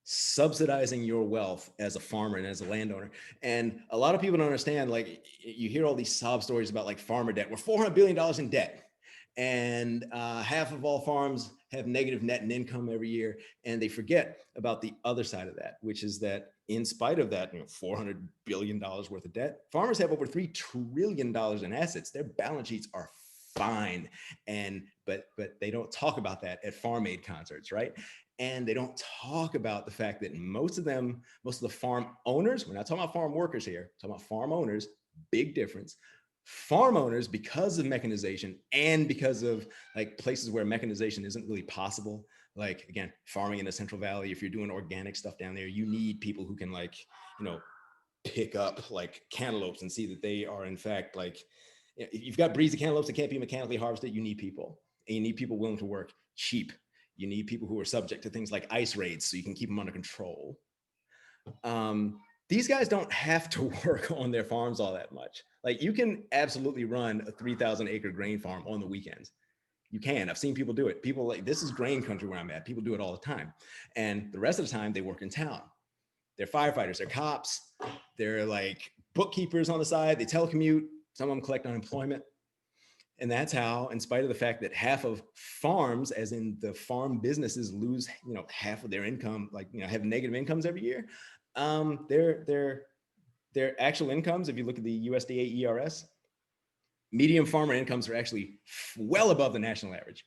subsidizing your wealth as a farmer and as a landowner. And a lot of people don't understand, like you hear all these sob stories about like farmer debt. We're $400 billion in debt. And half of all farms have negative net income every year. And they forget about the other side of that, which is that in spite of that, $400 billion worth of debt, farmers have over $3 trillion in assets. Their balance sheets are fine. But they don't talk about that at Farm Aid concerts, right? And they don't talk about the fact that most of the farm owners, we're not talking about farm workers here, we're talking about farm owners, big difference. Farm owners, because of mechanization and because of like places where mechanization isn't really possible, like again, farming in the Central Valley, if you're doing organic stuff down there, you need people who can like, pick up like cantaloupes and see that they are in fact like, if you've got breeds of cantaloupes that can't be mechanically harvested, you need people. And you need people willing to work cheap. You need people who are subject to things like ice raids so you can keep them under control. These guys don't have to work on their farms all that much. Like you can absolutely run a 3,000 acre grain farm on the weekends. You can. I've seen people do it. People like, this is grain country where I'm at. People do it all the time. And the rest of the time they work in town. They're firefighters, they're cops, they're like bookkeepers on the side, they telecommute, some of them collect unemployment. And that's how, in spite of the fact that half of farms, as in the farm businesses, lose, half of their income, like, have negative incomes every year. Their actual incomes, if you look at the USDA ERS, medium farmer incomes are actually well above the national average.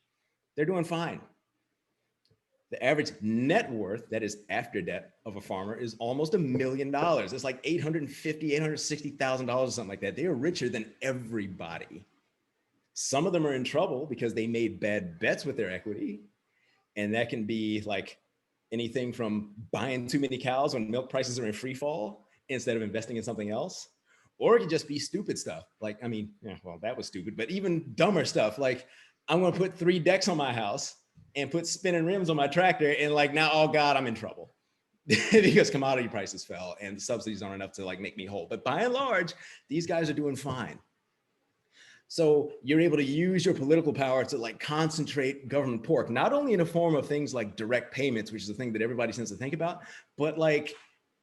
They're doing fine. The average net worth, that is after debt, of a farmer is almost $1 million. It's like $850,000, $860,000 or something like that. They are richer than everybody. Some of them are in trouble because they made bad bets with their equity. And that can be like anything from buying too many cows when milk prices are in free fall instead of investing in something else. Or it could just be stupid stuff. Like, I mean, yeah, well, that was stupid, but even dumber stuff. Like, I'm going to put 3 decks on my house and put spinning rims on my tractor. And like, now, oh God, I'm in trouble because commodity prices fell and the subsidies aren't enough to like make me whole. But by and large, these guys are doing fine. So you're able to use your political power to like concentrate government pork, not only in the form of things like direct payments, which is the thing that everybody tends to think about, but like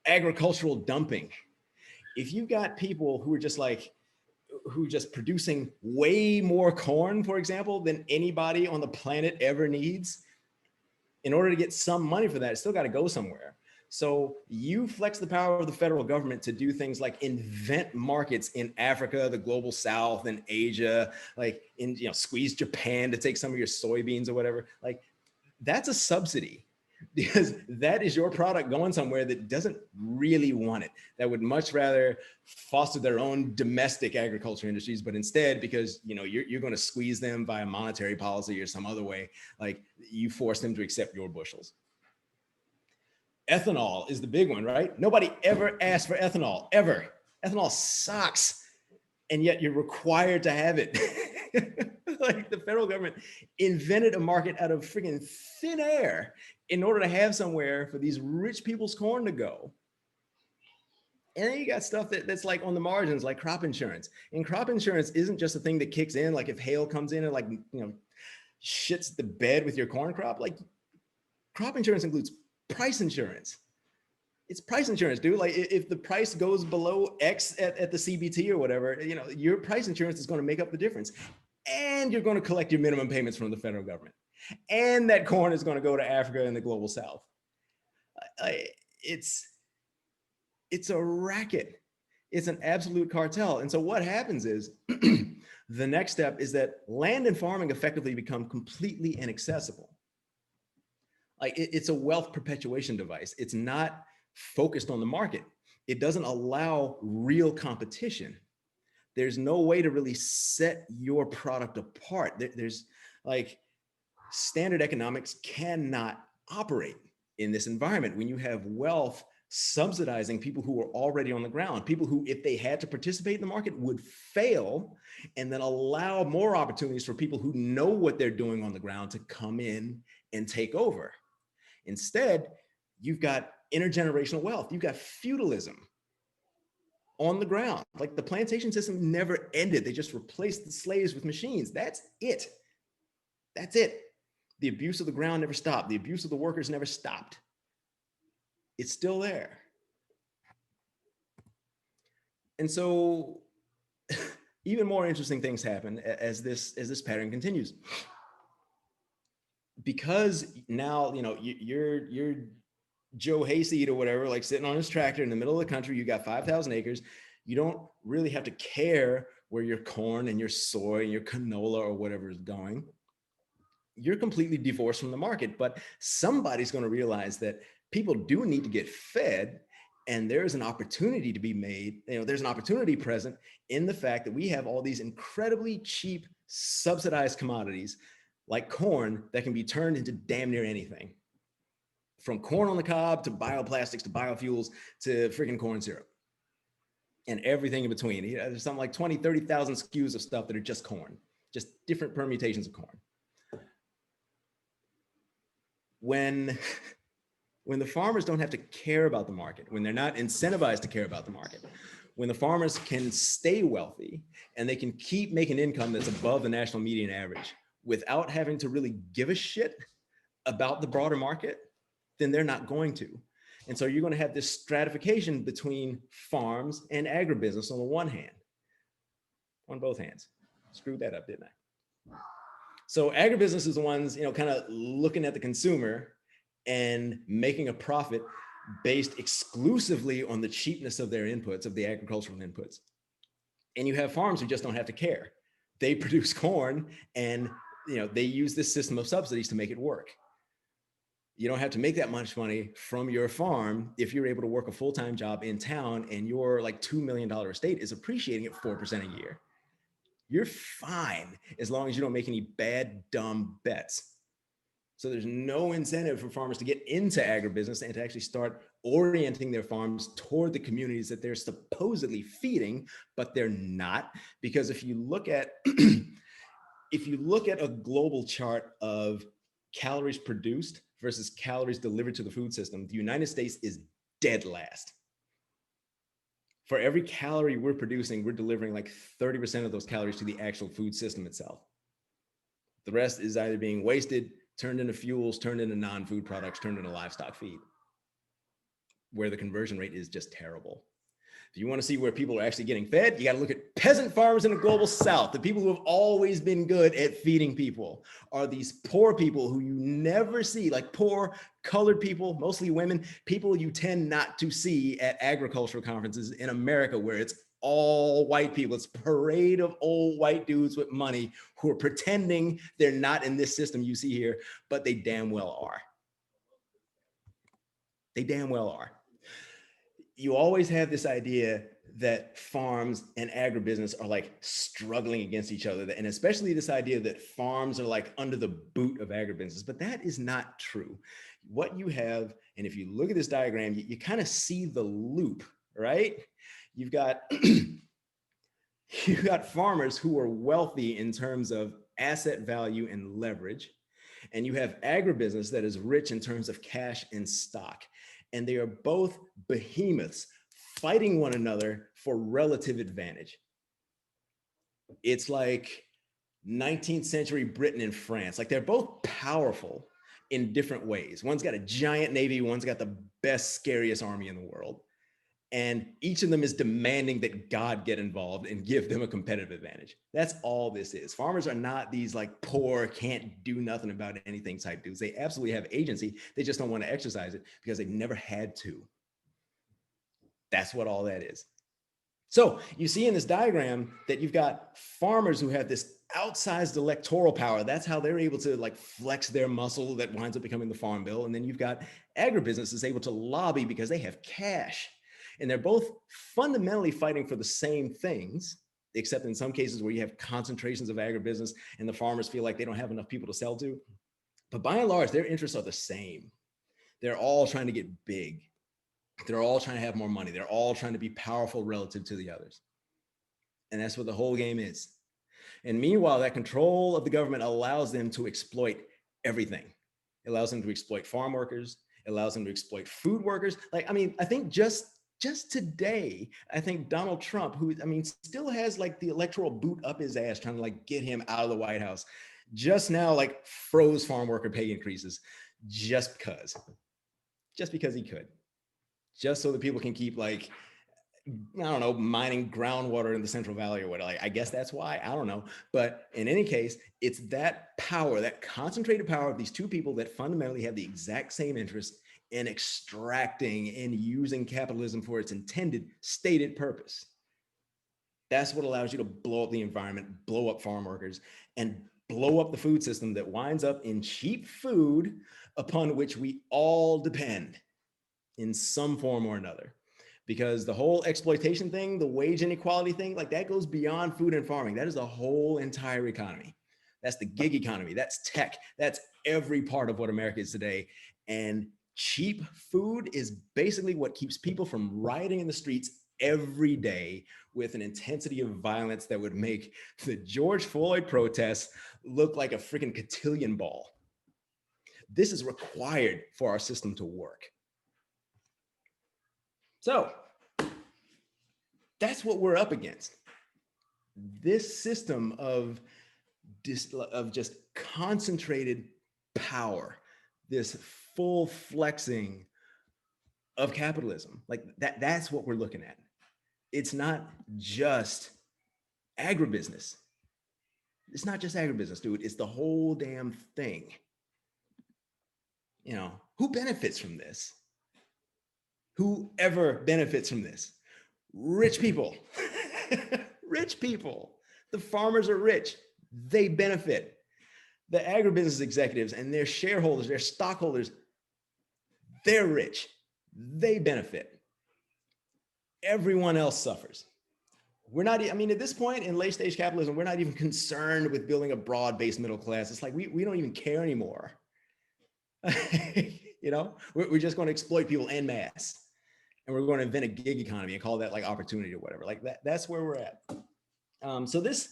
agricultural dumping. If you've got people who are just like, who are just producing way more corn, for example, than anybody on the planet ever needs, in order to get some money for that, it's still got to go somewhere. So you flex the power of the federal government to do things like invent markets in Africa, the global South, and Asia, like in, you know, squeeze Japan to take some of your soybeans or whatever. Like, that's a subsidy because that is your product going somewhere that doesn't really want it, that would much rather foster their own domestic agriculture industries, but instead, because you know you're going to squeeze them via monetary policy or some other way, like you force them to accept your bushels. Ethanol is the big one, right? Nobody ever asked for ethanol, ever. Ethanol sucks, and yet you're required to have it. Like, the federal government invented a market out of freaking thin air in order to have somewhere for these rich people's corn to go. And then you got stuff that's like on the margins, like crop insurance. And crop insurance isn't just a thing that kicks in, like if hail comes in and like, you know, shits the bed with your corn crop. Like, crop insurance includes price insurance. It's price insurance, dude. Like, if the price goes below X at the CBT or whatever, you know, your price insurance is going to make up the difference. And you're going to collect your minimum payments from the federal government. And that corn is going to go to Africa and the global South. It's a racket. It's an absolute cartel. And so what happens is the next step is that land and farming effectively become completely inaccessible. Like, it's a wealth perpetuation device. It's not focused on the market. It doesn't allow real competition. There's no way to really set your product apart. There's like, standard economics cannot operate in this environment when you have wealth subsidizing people who are already on the ground, people who, if they had to participate in the market, would fail, and then allow more opportunities for people who know what they're doing on the ground to come in and take over. Instead, you've got intergenerational wealth. You've got feudalism on the ground. Like, the plantation system never ended. They just replaced the slaves with machines. That's it. That's it. The abuse of the ground never stopped. The abuse of the workers never stopped. It's still there. And so even more interesting things happen as this pattern continues. Because now, you know, you're Joe Hayseed or whatever, like sitting on his tractor in the middle of the country, you got 5,000 acres. You don't really have to care where your corn and your soy and your canola or whatever is going. You're completely divorced from the market, but somebody's going to realize that people do need to get fed, and there's an opportunity to be made. You know, there's an opportunity present in the fact that we have all these incredibly cheap subsidized commodities like corn that can be turned into damn near anything, from corn on the cob to bioplastics to biofuels to freaking corn syrup and everything in between. You know, there's something like 20, 30,000 SKUs of stuff that are just corn, just different permutations of corn. When the farmers don't have to care about the market, when they're not incentivized to care about the market, when the farmers can stay wealthy and they can keep making income that's above the national median average without having to really give a shit about the broader market, then they're not going to. And so you're going to have this stratification between farms and agribusiness on the one hand, on both hands. Screwed that up, didn't I? So agribusiness is the ones, you know, kind of looking at the consumer and making a profit based exclusively on the cheapness of their inputs, of the agricultural inputs. And you have farms who just don't have to care. They produce corn, and you know, they use this system of subsidies to make it work. You don't have to make that much money from your farm if you're able to work a full-time job in town and your like $2 million estate is appreciating at 4% a year. You're fine as long as you don't make any bad, dumb bets. So there's no incentive for farmers to get into agribusiness and to actually start orienting their farms toward the communities that they're supposedly feeding, but they're not. Because if you look at if you look at a global chart of calories produced versus calories delivered to the food system, the United States is dead last. For every calorie we're producing, we're delivering like 30% of those calories to the actual food system itself. The rest is either being wasted, turned into fuels, turned into non-food products, turned into livestock feed, where the conversion rate is just terrible. If you want to see where people are actually getting fed, you got to look at peasant farmers in the global south. The people who have always been good at feeding people are these poor people who you never see, like poor colored people, mostly women, people you tend not to see at agricultural conferences in America, where it's all white people. It's a parade of old white dudes with money who are pretending they're not in this system you see here, but they damn well are. They damn well are. You always have this idea that farms and agribusiness are like struggling against each other. And especially this idea that farms are like under the boot of agribusiness, but that is not true. What you have, and if you look at this diagram, you kind of see the loop, right? You've got, you've got farmers who are wealthy in terms of asset value and leverage. And you have agribusiness that is rich in terms of cash and stock. And they are both behemoths fighting one another for relative advantage. It's like 19th century Britain and France. Like they're both powerful in different ways. One's got a giant navy, one's got the best, scariest army in the world. And each of them is demanding that God get involved and give them a competitive advantage. That's all this is. Farmers are not these like poor, can't do nothing about anything type dudes. They absolutely have agency. They just don't want to exercise it because they've never had to. That's what all that is. So you see in this diagram that you've got farmers who have this outsized electoral power. That's how they're able to like flex their muscle that winds up becoming the farm bill. And then you've got agribusinesses able to lobby because they have cash. And they're both fundamentally fighting for the same things, except in some cases where you have concentrations of agribusiness and the farmers feel like they don't have enough people to sell to. But by and large, their interests are the same. They're all trying to get big. They're all trying to have more money. They're all trying to be powerful relative to the others. And that's what the whole game is. And meanwhile, that control of the government allows them to exploit everything. It allows them to exploit farm workers. It allows them to exploit food workers. Like, I mean, I think just today, I think Donald Trump, who, I mean, still has like the electoral boot up his ass trying to like get him out of the White House, just now like froze farm worker pay increases just because he could, just so that people can keep like, I don't know, mining groundwater in the Central Valley or whatever. Like, I guess that's why, I don't know. But in any case, it's that power, that concentrated power of these two people that fundamentally have the exact same interest in extracting and using capitalism for its intended stated purpose. That's what allows you to blow up the environment, blow up farm workers, and blow up the food system that winds up in cheap food upon which we all depend in some form or another. Because the whole exploitation thing, the wage inequality thing, like that goes beyond food and farming. That is the whole entire economy. That's the gig economy. That's tech. That's every part of what America is today. And cheap food is basically what keeps people from rioting in the streets every day with an intensity of violence that would make the George Floyd protests look like a freaking cotillion ball. This is required for our system to work. So that's what we're up against. This system of just concentrated power, this full flexing of capitalism, like that's what we're looking at. It's not just agribusiness. It's not just agribusiness, dude. It's the whole damn thing. You know, who benefits from this? Whoever benefits from this? Rich people. Rich people. The farmers are rich. They benefit. The agribusiness executives and their shareholders, their stockholders, they're rich. They benefit. Everyone else suffers. we're not, I mean, at this point in late stage capitalism, we're not even concerned with building a broad-based middle class. It's like, we don't even care anymore. You know, we're just going to exploit people en masse, and we're going to invent a gig economy and call that like opportunity or whatever. Like that's where we're at. So this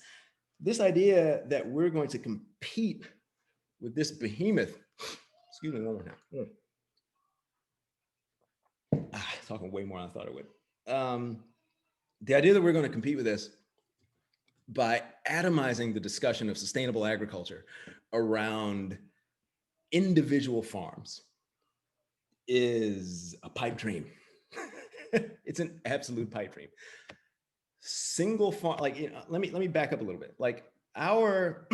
idea that we're going to compete with this behemoth, excuse me one more time. Talking way more than I thought it would. The idea that we're going to compete with this by atomizing the discussion of sustainable agriculture around individual farms is a pipe dream. It's an absolute pipe dream. Single farm, like, you know, let me back up a little bit. Like our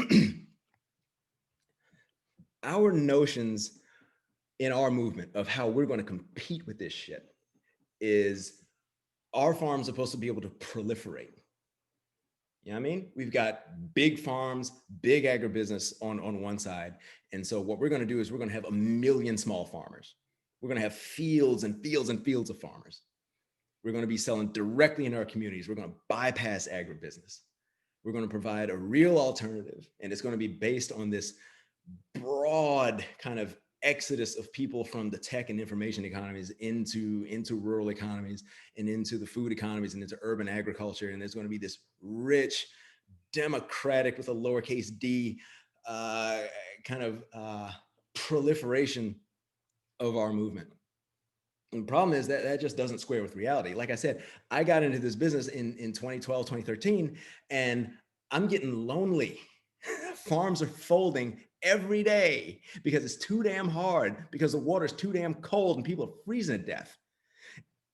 our notions in our movement of how we're going to compete with this shit is our farms are supposed to be able to proliferate. You know what I mean? We've got big farms, big agribusiness on one side. And so what we're going to do is we're going to have 1 million small farmers. We're going to have fields and fields and fields of farmers. We're going to be selling directly in our communities. We're going to bypass agribusiness. We're going to provide a real alternative. And it's going to be based on this broad kind of exodus of people from the tech and information economies into rural economies and into the food economies and into urban agriculture. And there's going to be this rich, democratic with a lowercase d kind of proliferation of our movement. And the problem is that that just doesn't square with reality. Like I said, I got into this business in 2012, 2013, and I'm getting lonely. Farms are folding every day because it's too damn hard, because the water's too damn cold and people are freezing to death.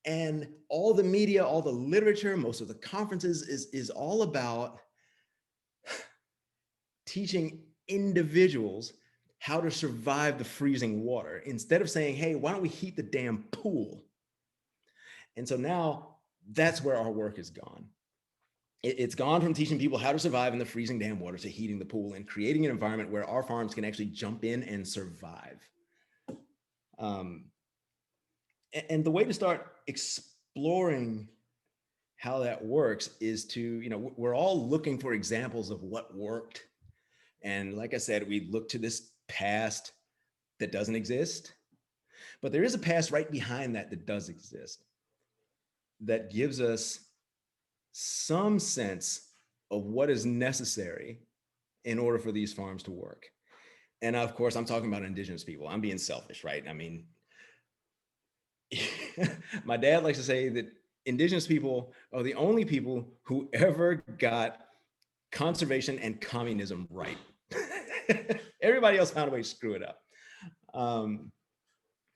And all the media, all the literature, most of the conferences is all about teaching individuals how to survive the freezing water instead of saying, hey, why don't we heat the damn pool? And so now that's where our work is gone. It's gone from teaching people how to survive in the freezing damn water to heating the pool and creating an environment where our farms can actually jump in and survive. And the way to start exploring how that works is to, you know, we're all looking for examples of what worked. And like I said, we look to this past that doesn't exist, but there is a past right behind that that does exist, that gives us some sense of what is necessary in order for these farms to work. And of course, I'm talking about indigenous people. I'm being selfish, right? I mean, my dad likes to say that indigenous people are the only people who ever got conservation and communism right. Everybody else found a way to screw it up.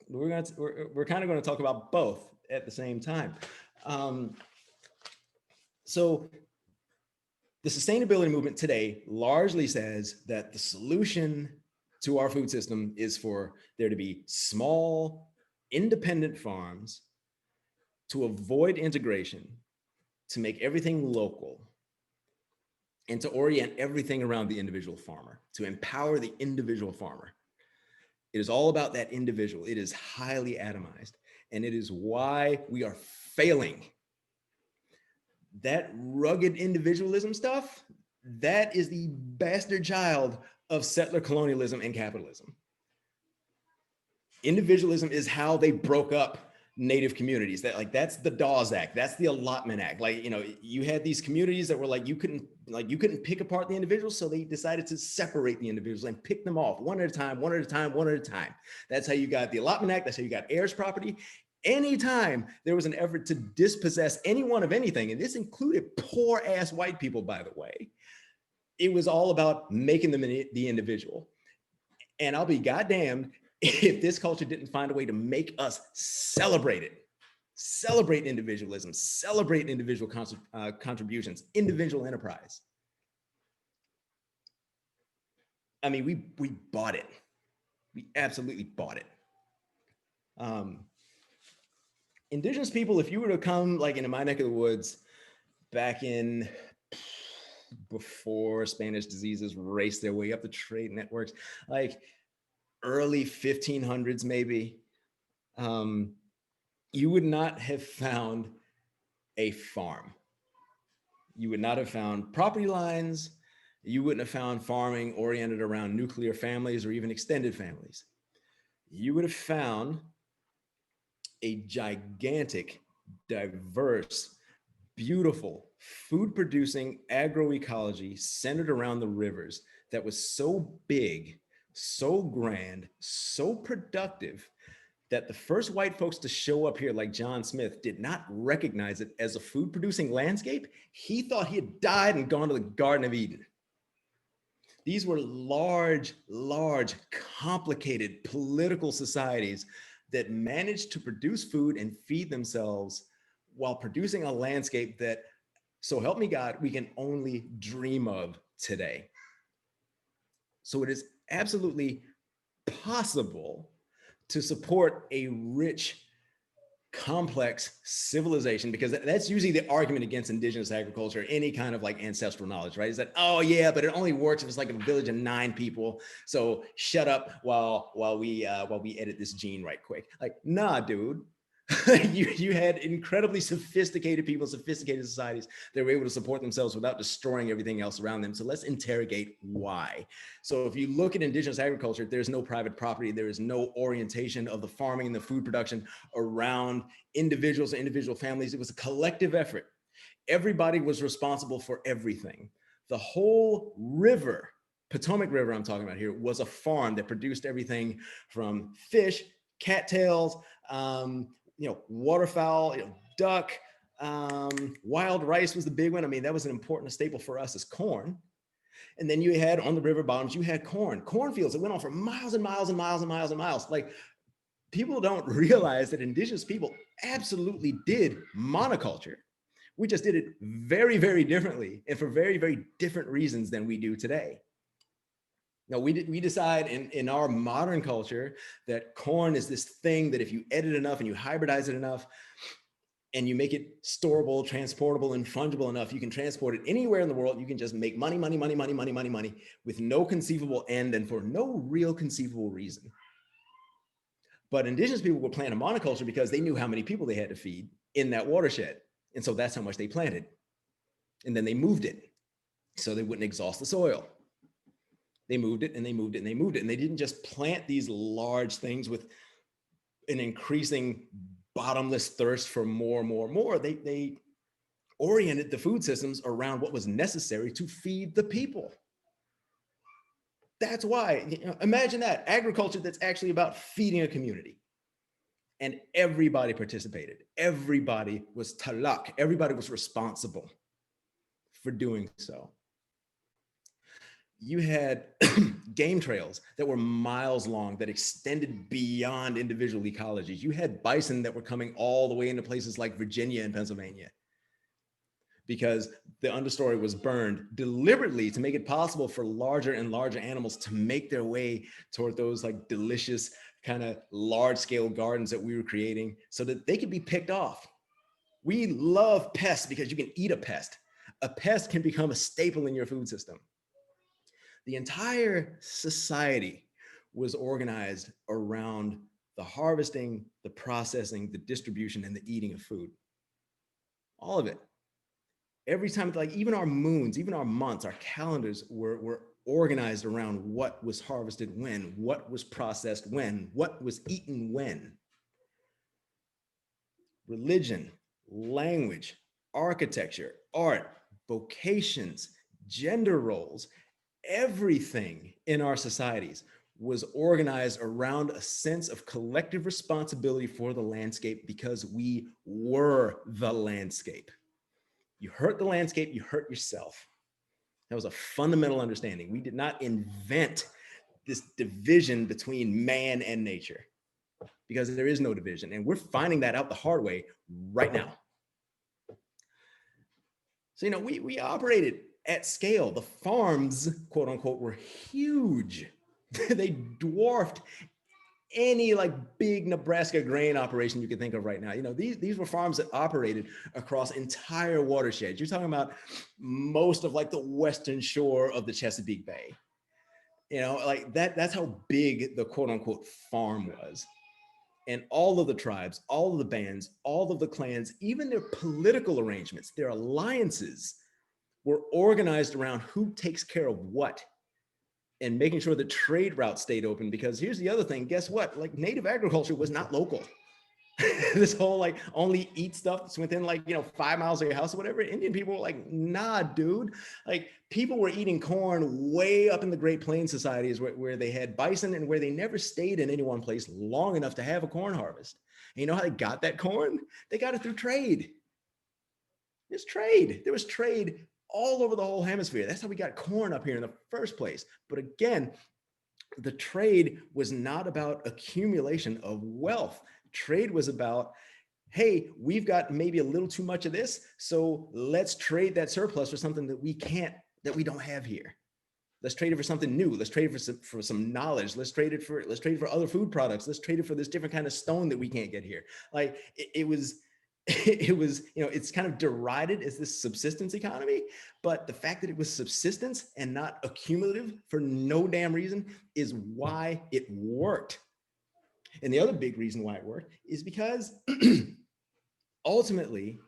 We're kind of going to talk about both at the same time. So the sustainability movement today largely says that the solution to our food system is for there to be small, independent farms, to avoid integration, to make everything local, and to orient everything around the individual farmer, to empower the individual farmer. It is all about that individual. It is highly atomized, and it is why we are failing. That rugged individualism stuff, that is the bastard child of settler colonialism and capitalism. Individualism is how they broke up native communities. That's the Dawes Act, that's the Allotment Act. Like, you know, you had these communities that were like you couldn't pick apart the individuals, so they decided to separate the individuals and pick them off one at a time, one at a time, one at a time. That's how you got the Allotment Act, that's how you got heirs property. Anytime there was an effort to dispossess anyone of anything, and this included poor ass white people, by the way, it was all about making them the individual. And I'll be goddamned if this culture didn't find a way to make us celebrate it, celebrate individualism, celebrate individual contributions, individual enterprise. I mean, we bought it. We absolutely bought it. Indigenous people, if you were to come like into my neck of the woods back in before Spanish diseases raced their way up the trade networks, like early 1500s maybe, you would not have found a farm. You would not have found property lines. You wouldn't have found farming oriented around nuclear families or even extended families. You would have found a gigantic, diverse, beautiful, food producing agroecology centered around the rivers that was so big, so grand, so productive that the first white folks to show up here, like John Smith, did not recognize it as a food producing landscape. He thought he had died and gone to the Garden of Eden. These were large, complicated political societies that managed to produce food and feed themselves while producing a landscape that, so help me God, we can only dream of today. So it is absolutely possible to support a rich, complex civilization, because that's usually the argument against indigenous agriculture, any kind of like ancestral knowledge, right? Is that, oh yeah, but it only works if it's like a village of 9 people. So shut up while we edit this gene right quick. Like, nah, dude. you had incredibly sophisticated people, sophisticated societies that were able to support themselves without destroying everything else around them. So let's interrogate why. So if you look at indigenous agriculture, there's no private property. There is no orientation of the farming and the food production around individuals and individual families. It was a collective effort. Everybody was responsible for everything. The whole river, Potomac River I'm talking about here, was a farm that produced everything from fish, cattails, waterfowl, duck, wild rice was the big one. I mean, that was an important staple for us as corn. And then you had on the river bottoms, you had cornfields that went on for miles and miles and miles and miles and miles. Like, people don't realize that indigenous people absolutely did monoculture. We just did it very, very differently and for very, very different reasons than we do today. Now, we decide in our modern culture that corn is this thing that if you edit enough and you hybridize it enough and you make it storable, transportable, and fungible enough, you can transport it anywhere in the world. You can just make money with no conceivable end and for no real conceivable reason. But indigenous people were planting monoculture because they knew how many people they had to feed in that watershed. And so that's how much they planted. And then they moved it so they wouldn't exhaust the soil. They moved it and they moved it and they moved it. And they didn't just plant these large things with an increasing bottomless thirst for more. They oriented the food systems around what was necessary to feed the people. That's why, imagine that, agriculture that's actually about feeding a community. And everybody participated. Everybody was talak. Everybody was responsible for doing so. You had game trails that were miles long that extended beyond individual ecologies. You had bison that were coming all the way into places like Virginia and Pennsylvania because the understory was burned deliberately to make it possible for larger and larger animals to make their way toward those like delicious kind of large scale gardens that we were creating so that they could be picked off. We love pests because you can eat a pest. A pest can become a staple in your food system. The entire society was organized around the harvesting, the processing, the distribution, and the eating of food. All of it. Every time, like even our moons, even our months, our calendars were organized around what was harvested when, what was processed when, what was eaten when. Religion, language, architecture, art, vocations, gender roles, everything in our societies was organized around a sense of collective responsibility for the landscape because we were the landscape. You hurt the landscape, you hurt yourself. That was a fundamental understanding. We did not invent this division between man and nature because there is no division. And we're finding that out the hard way right now. So, we operated at scale. The farms, quote unquote, were huge. They dwarfed any like big Nebraska grain operation you could think of right now. These were farms that operated across entire watersheds. You're talking about most of like the western shore of the Chesapeake Bay. Like that's how big the quote unquote farm was. And all of the tribes, all of the bands, all of the clans, even their political arrangements, their alliances were organized around who takes care of what and making sure the trade routes stayed open. Because here's the other thing, guess what? Like native agriculture was not local. This whole like only eat stuff that's within like, 5 miles of your house or whatever. Indian people were like, nah, dude. Like people were eating corn way up in the Great Plains societies where they had bison and where they never stayed in any one place long enough to have a corn harvest. And you know how they got that corn? They got it through trade. There's trade. There was trade all over the whole hemisphere. That's how we got corn up here in the first place. But again, the trade was not about accumulation of wealth. Trade was about, hey, we've got maybe a little too much of this, so let's trade that surplus for something that we don't have here. Let's trade it for something new. Let's trade it for some knowledge. Let's trade it for other food products. Let's trade it for this different kind of stone that we can't get here. Like it was, it's kind of derided as this subsistence economy, but the fact that it was subsistence and not accumulative for no damn reason is why it worked. And the other big reason why it worked is because ultimately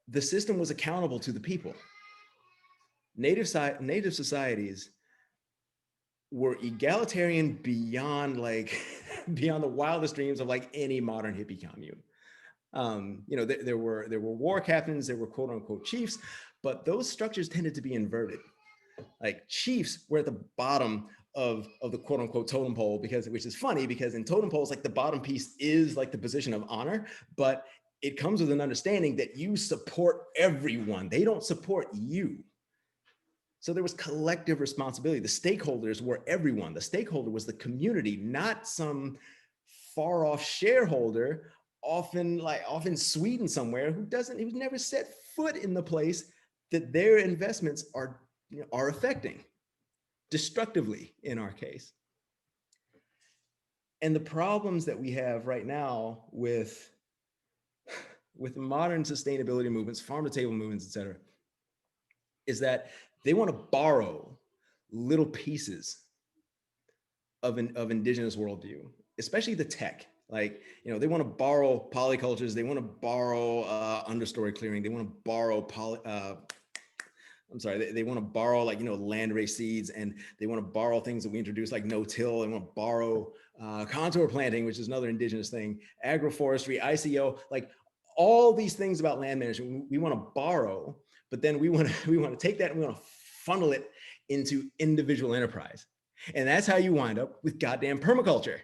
the system was accountable to the people. Native societies were egalitarian beyond beyond the wildest dreams of like any modern hippie commune. There were war captains, there were quote unquote chiefs, but those structures tended to be inverted. Like chiefs were at the bottom of the quote unquote totem pole, which is funny because in totem poles, like the bottom piece is like the position of honor, but it comes with an understanding that you support everyone. They don't support you. So there was collective responsibility. The stakeholders were everyone. The stakeholder was the community, not some far off shareholder, often Sweden somewhere, who's never set foot in the place that their investments are affecting destructively in our case. And the problems that we have right now with modern sustainability movements, farm to table movements, et cetera, is that they want to borrow little pieces of indigenous worldview, especially the tech. Like, they want to borrow polycultures, they want to borrow understory clearing, they want to borrow they want to borrow land-raised seeds, and they want to borrow things that we introduced like no-till. They want to borrow contour planting, which is another indigenous thing, agroforestry, ICO, like all these things about land management we want to borrow, but then we want to take that and we want to funnel it into individual enterprise. And that's how you wind up with goddamn permaculture.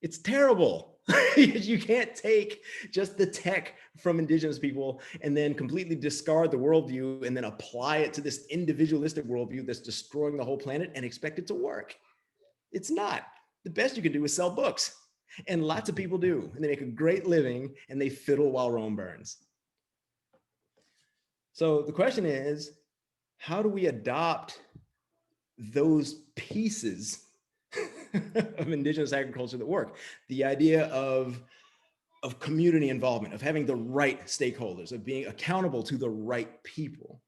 It's terrible. You can't take just the tech from indigenous people and then completely discard the worldview and then apply it to this individualistic worldview that's destroying the whole planet and expect it to work. It's not. The best you can do is sell books. And lots of people do. And they make a great living and they fiddle while Rome burns. So the question is, how do we adopt those pieces of indigenous agriculture that work? The idea of community involvement, of having the right stakeholders, of being accountable to the right people,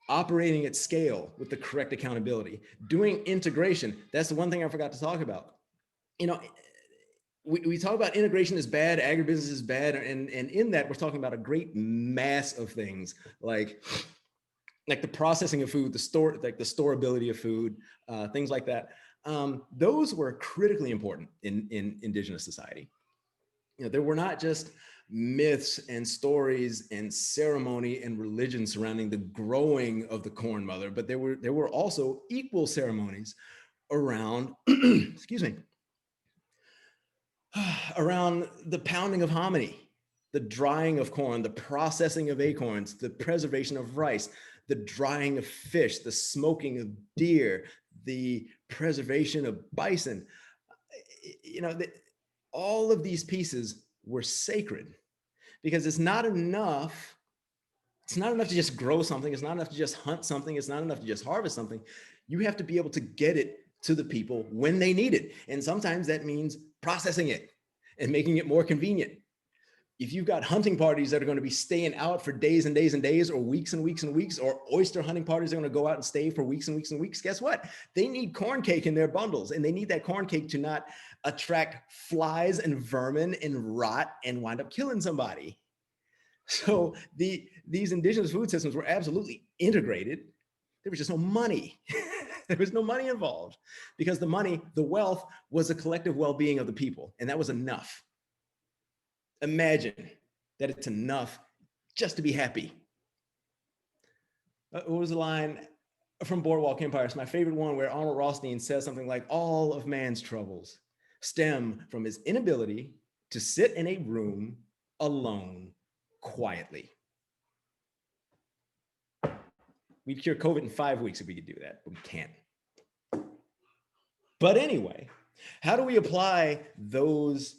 operating at scale with the correct accountability, doing integration. That's the one thing I forgot to talk about. We talk about integration is bad, agribusiness is bad, and in that we're talking about a great mass of things like the processing of food, the storability of food, things like that. Those were critically important in indigenous society. There were not just myths and stories and ceremony and religion surrounding the growing of the corn mother, but there were also equal ceremonies around, excuse me, around the pounding of hominy, the drying of corn, the processing of acorns, the preservation of rice, the drying of fish, the smoking of deer, the preservation of bison. All of these pieces were sacred because it's not enough to just grow something. It's not enough to just hunt something. It's not enough to just harvest something. You have to be able to get it to the people when they need it. And sometimes that means processing it and making it more convenient. If you've got hunting parties that are going to be staying out for days and days and days, or weeks and weeks and weeks, or oyster hunting parties are going to go out and stay for weeks and weeks and weeks, guess what? They need corn cake in their bundles, and they need that corn cake to not attract flies and vermin and rot and wind up killing somebody. So these indigenous food systems were absolutely integrated. There was just no money. There was no money involved because the money, the wealth, was the collective well-being of the people, and that was enough. Imagine that it's enough just to be happy. What was the line from Boardwalk Empire? It's my favorite one, where Arnold Rothstein says something like, all of man's troubles stem from his inability to sit in a room alone quietly. We'd cure COVID in 5 weeks if we could do that, but we can't. But anyway, how do we apply those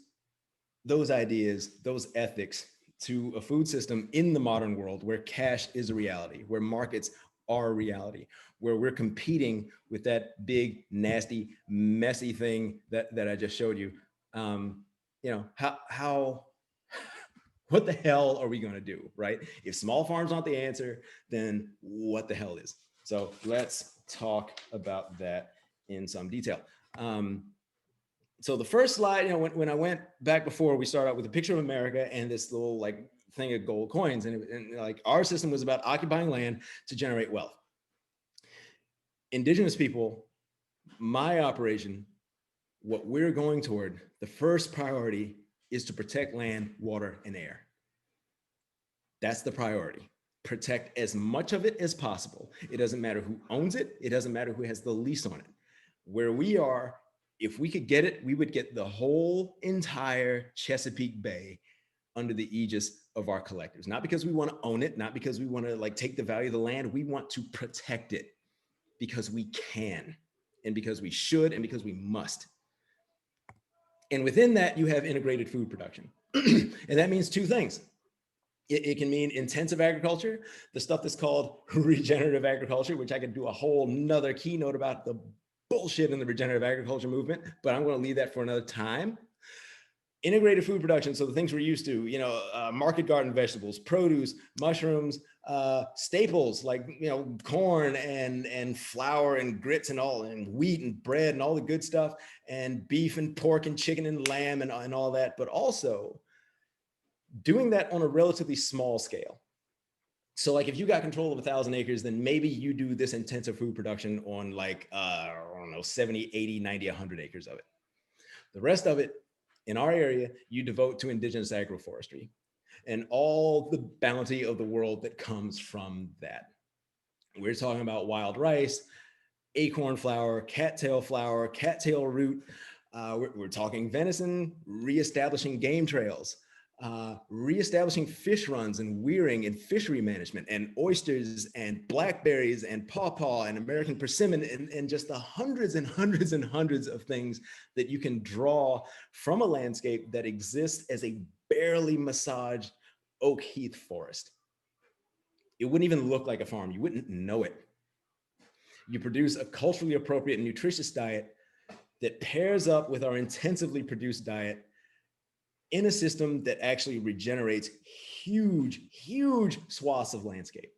ideas, those ethics to a food system in the modern world where cash is a reality, where markets are a reality, where we're competing with that big, nasty, messy thing that I just showed you? You know, how what the hell are we going to do, right? If small farms aren't the answer, then what the hell is? So let's talk about that in some detail. So the first slide, you know, when I went back before, we started out with a picture of America and this little like thing of gold coins, and like our system was about occupying land to generate wealth. Indigenous people, my operation, what we're going toward, the first priority is to protect land, water, and air. That's the priority. Protect as much of it as possible. It doesn't matter who owns it. It doesn't matter who has the lease on it. Where we are, if we could get it, we would get the whole entire Chesapeake Bay under the aegis of our collectives. Not because we want to own it, not because we want to like take the value of the land. We want to protect it because we can, and because we should, and because we must. And within that, you have integrated food production. And that means two things. It can mean intensive agriculture, the stuff that's called regenerative agriculture, which I could do a whole nother keynote about the bullshit in the regenerative agriculture movement, but I'm going to leave that for another time. Integrated food production, so the things we're used to, you know, market garden vegetables, produce, mushrooms, staples like, you know, corn and flour and grits and all, and wheat and bread and all the good stuff, and beef and pork and chicken and lamb and all that, but also doing that on a relatively small scale. So like if you got control of 1,000 acres, then maybe you do this intensive food production on like, I don't know, 70, 80, 90, 100 acres of it. The rest of it in our area, you devote to indigenous agroforestry and all the bounty of the world that comes from that. We're talking about wild rice, acorn flour, cattail root. We're talking venison, reestablishing game trails, reestablishing fish runs and weiring and fishery management, and oysters and blackberries and pawpaw and American persimmon, and just the hundreds and hundreds and hundreds of things that you can draw from a landscape that exists as a barely massaged oak heath forest. It wouldn't even look like a farm. You wouldn't know it. You produce a culturally appropriate and nutritious diet that pairs up with our intensively produced diet in a system that actually regenerates huge, huge swaths of landscape.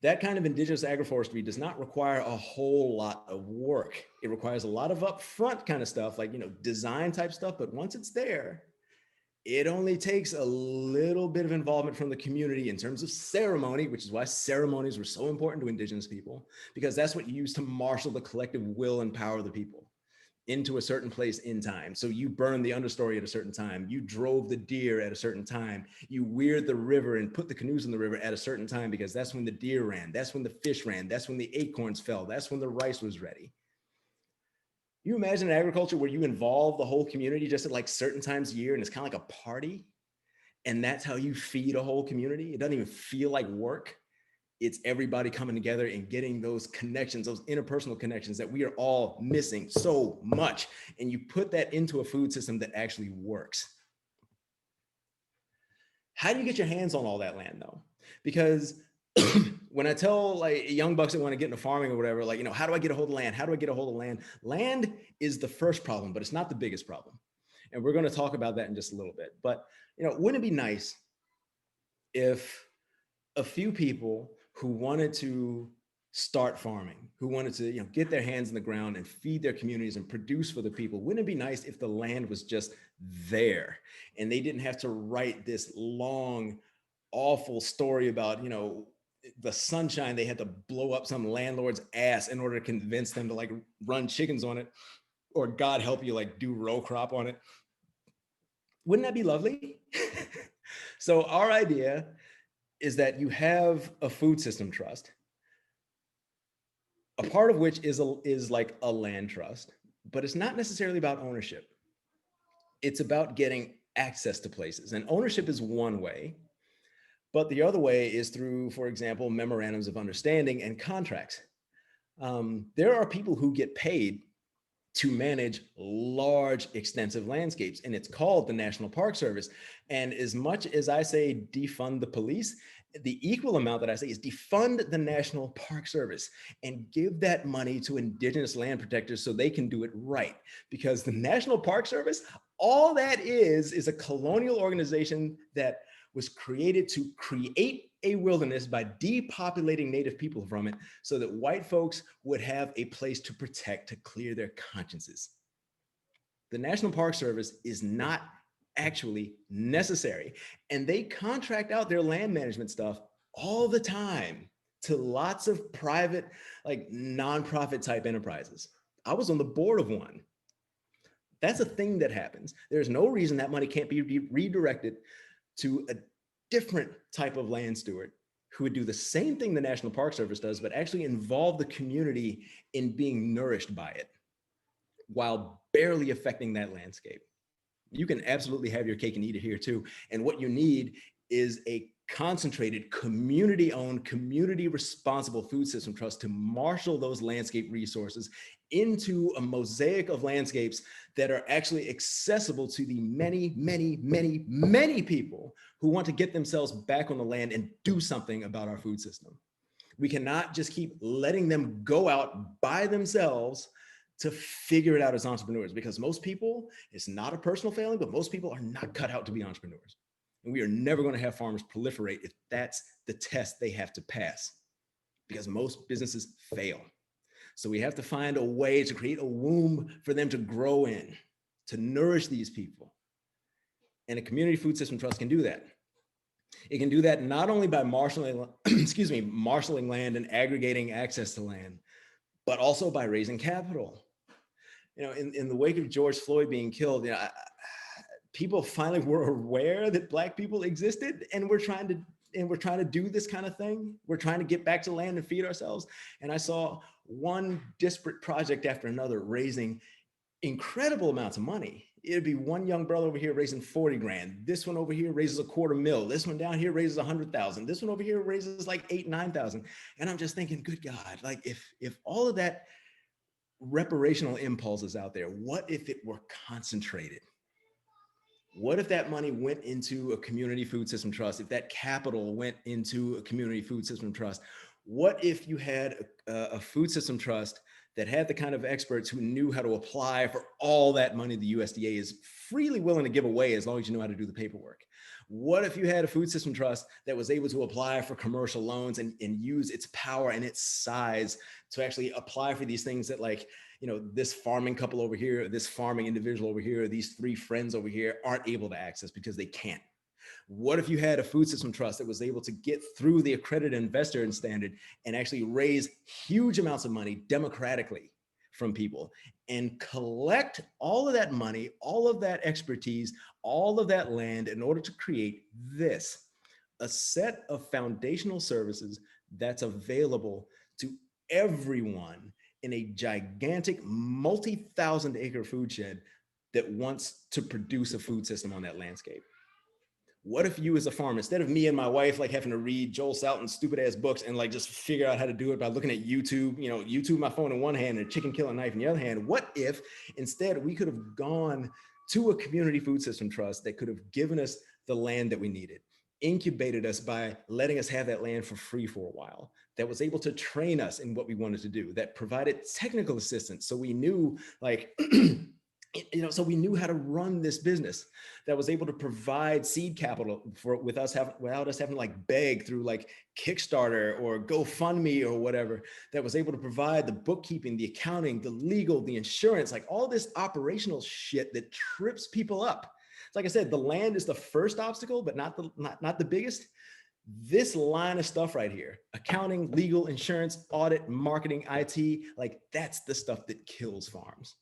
That kind of indigenous agroforestry does not require a whole lot of work. It requires a lot of upfront kind of stuff, like, you know, design type stuff, but once it's there, it only takes a little bit of involvement from the community in terms of ceremony, which is why ceremonies were so important to indigenous people, because that's what you use to marshal the collective will and power of the people into a certain place in time. So you burned the understory at a certain time. You drove the deer at a certain time. You weired the river and put the canoes in the river at a certain time, because that's when the deer ran. That's when the fish ran. That's when the acorns fell. That's when the rice was ready. You imagine an agriculture where you involve the whole community just at like certain times a year, and it's kind of like a party. And that's how you feed a whole community. It doesn't even feel like work. It's everybody coming together and getting those connections, those interpersonal connections that we are all missing so much. And you put that into a food system that actually works. How do you get your hands on all that land though? Because when I tell like young bucks that want to get into farming or whatever, like, you know, how do I get a hold of land? How do I get a hold of land? Land is the first problem, but it's not the biggest problem. And we're going to talk about that in just a little bit. But, you know, wouldn't it be nice if a few people who wanted to start farming, who wanted to, get their hands in the ground and feed their communities and produce for the people. Wouldn't it be nice if the land was just there and they didn't have to write this long, awful story about, the sunshine they had to blow up some landlord's ass in order to convince them to like run chickens on it, or God help you, like do row crop on it? Wouldn't that be lovely? So our idea is that you have a food system trust, a part of which is like a land trust, but it's not necessarily about ownership. It's about getting access to places. And ownership is one way, but the other way is through, for example, memorandums of understanding and contracts. There are people who get paid to manage large, extensive landscapes, and it's called the National Park Service. And as much as I say defund the police, the equal amount that I say is defund the National Park Service and give that money to indigenous land protectors so they can do it right. Because the National Park Service, all that is a colonial organization that was created to create a wilderness by depopulating native people from it so that white folks would have a place to protect, to clear their consciences. The National Park Service is not actually necessary, and they contract out their land management stuff all the time to lots of private, like nonprofit type enterprises. I was on the board of one. That's a thing that happens. There's no reason that money can't be redirected to a different type of land steward who would do the same thing the National Park Service does, but actually involve the community in being nourished by it while barely affecting that landscape. You can absolutely have your cake and eat it here too. And what you need is a concentrated, community-owned, community-responsible food system trust to marshal those landscape resources into a mosaic of landscapes that are actually accessible to the many, many, many, many people who want to get themselves back on the land and do something about our food system. We cannot just keep letting them go out by themselves to figure it out as entrepreneurs, because most people, it's not a personal failing, but most people are not cut out to be entrepreneurs. And we are never going to have farmers proliferate if that's the test they have to pass, because most businesses fail. So we have to find a way to create a womb for them to grow in, to nourish these people. And a community food system trust can do that. It can do that not only by marshaling, marshaling land and aggregating access to land, but also by raising capital. In the wake of George Floyd being killed, people finally were aware that Black people existed, and we're trying to do this kind of thing. We're trying to get back to land and feed ourselves. And I saw one disparate project after another raising incredible amounts of money. It'd be one young brother over here raising 40 grand. This one over here raises $250,000. This one down here raises 100,000. This one over here raises like 8,000-9,000. And I'm just thinking, good God, like if all of that reparational impulse is out there, what if it were concentrated? What if that money went into a community food system trust? If that capital went into a community food system trust? What if you had a food system trust that had the kind of experts who knew how to apply for all that money the USDA is freely willing to give away as long as you know how to do the paperwork? What if you had a food system trust that was able to apply for commercial loans and use its power and its size to actually apply for these things that, like, this farming couple over here, this farming individual over here, these three friends over here aren't able to access because they can't? What if you had a food system trust that was able to get through the accredited investor and standard and actually raise huge amounts of money democratically from people and collect all of that money, all of that expertise, all of that land in order to create this, a set of foundational services that's available to everyone in a gigantic multi-thousand acre food shed that wants to produce a food system on that landscape? What if you as a farmer, instead of me and my wife like having to read Joel Salatin's stupid ass books and like just figure out how to do it by looking at YouTube, YouTube my phone in one hand and a chicken killing knife in the other hand, what if instead we could have gone to a community food system trust that could have given us the land that we needed, incubated us by letting us have that land for free for a while, that was able to train us in what we wanted to do, that provided technical assistance so we knew like So we knew how to run this business that was able to provide seed capital without us having to like beg through like Kickstarter or GoFundMe or whatever, that was able to provide the bookkeeping, the accounting, the legal, the insurance, like all this operational shit that trips people up. Like I said, the land is the first obstacle, but not the biggest. This line of stuff right here, accounting, legal, insurance, audit, marketing, IT, like that's the stuff that kills farms.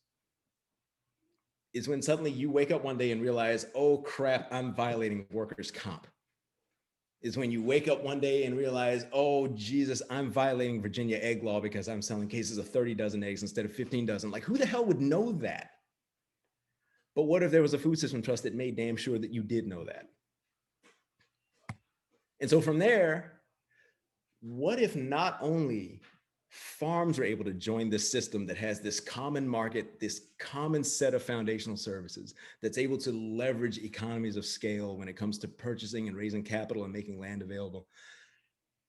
Is when suddenly you wake up one day and realize, oh crap, I'm violating workers' comp. Is when you wake up one day and realize, oh Jesus, I'm violating Virginia egg law because I'm selling cases of 30 dozen eggs instead of 15 dozen. Like, who the hell would know that? But what if there was a food system trust that made damn sure that you did know that? And so from there, what if not only farms are able to join this system that has this common market, this common set of foundational services that's able to leverage economies of scale when it comes to purchasing and raising capital and making land available?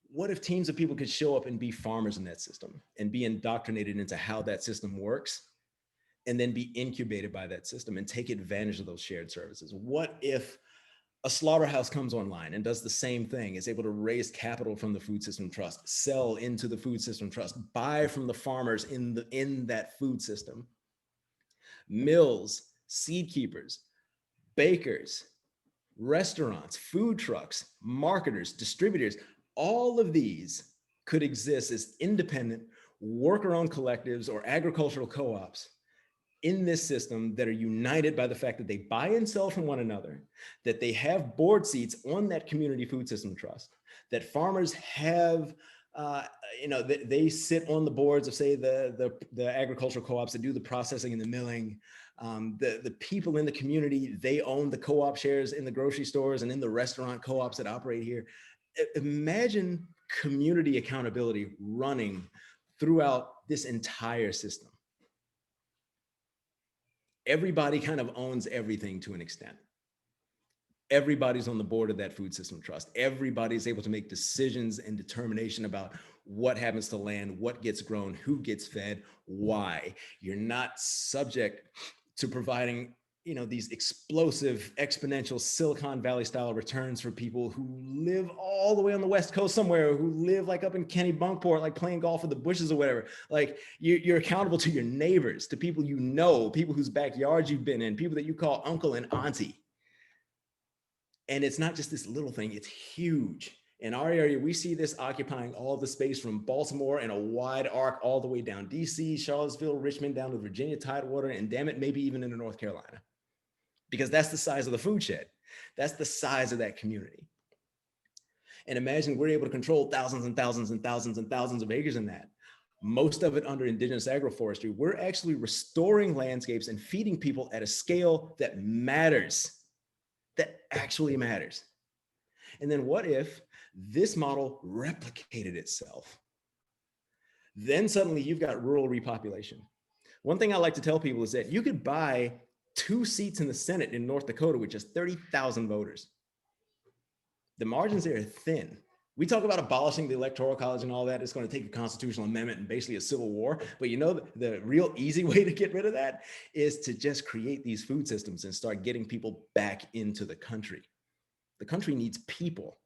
What if teams of people could show up and be farmers in that system and be indoctrinated into how that system works and then be incubated by that system and take advantage of those shared services? What if a slaughterhouse comes online and does the same thing, is able to raise capital from the food system trust, sell into the food system trust, buy from the farmers in that food system? Mills, seed keepers, bakers, restaurants, food trucks, marketers, distributors, all of these could exist as independent worker-owned collectives or agricultural co-ops in this system that are united by the fact that they buy and sell from one another, that they have board seats on that community food system trust, that farmers have, they sit on the boards of, say, the agricultural co-ops that do the processing and the milling. The people in the community, they own the co-op shares in the grocery stores and in the restaurant co-ops that operate here. Imagine community accountability running throughout this entire system. Everybody kind of owns everything to an extent. Everybody's on the board of that food system trust. Everybody's able to make decisions and determination about what happens to land, what gets grown, who gets fed, why. You're not subject to providing, these explosive, exponential Silicon Valley style returns for people who live all the way on the West Coast somewhere, who live like up in Kennebunkport, like playing golf with the bushes or whatever. Like you're accountable to your neighbors, to people people whose backyards you've been in, people that you call uncle and auntie. And it's not just this little thing, it's huge. In our area, we see this occupying all the space from Baltimore and a wide arc all the way down DC, Charlottesville, Richmond, down to Virginia Tidewater, and damn it, maybe even into North Carolina. Because that's the size of the food shed. That's the size of that community. And imagine we're able to control thousands and thousands and thousands and thousands of acres in that. Most of it under indigenous agroforestry. We're actually restoring landscapes and feeding people at a scale that matters, that actually matters. And then what if this model replicated itself? Then suddenly you've got rural repopulation. One thing I like to tell people is that you could buy 2 seats in the Senate in North Dakota with just 30,000 voters. The margins there are thin. We talk about abolishing the Electoral College and all that. It's going to take a constitutional amendment and basically a civil war. But the real easy way to get rid of that is to just create these food systems and start getting people back into the country. The country needs people.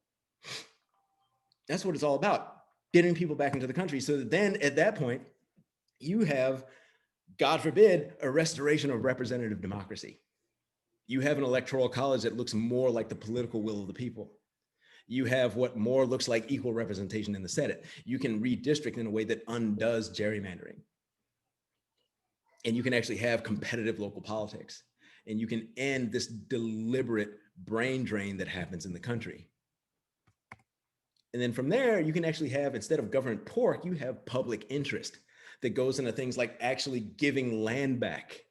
That's what it's all about, getting people back into the country. So that then at that point, you have, God forbid, a restoration of representative democracy. You have an electoral college that looks more like the political will of the people. You have what more looks like equal representation in the Senate. You can redistrict in a way that undoes gerrymandering. And you can actually have competitive local politics. And you can end this deliberate brain drain that happens in the country. And then from there, you can actually have, instead of government pork, you have public interest that goes into things like actually giving land back,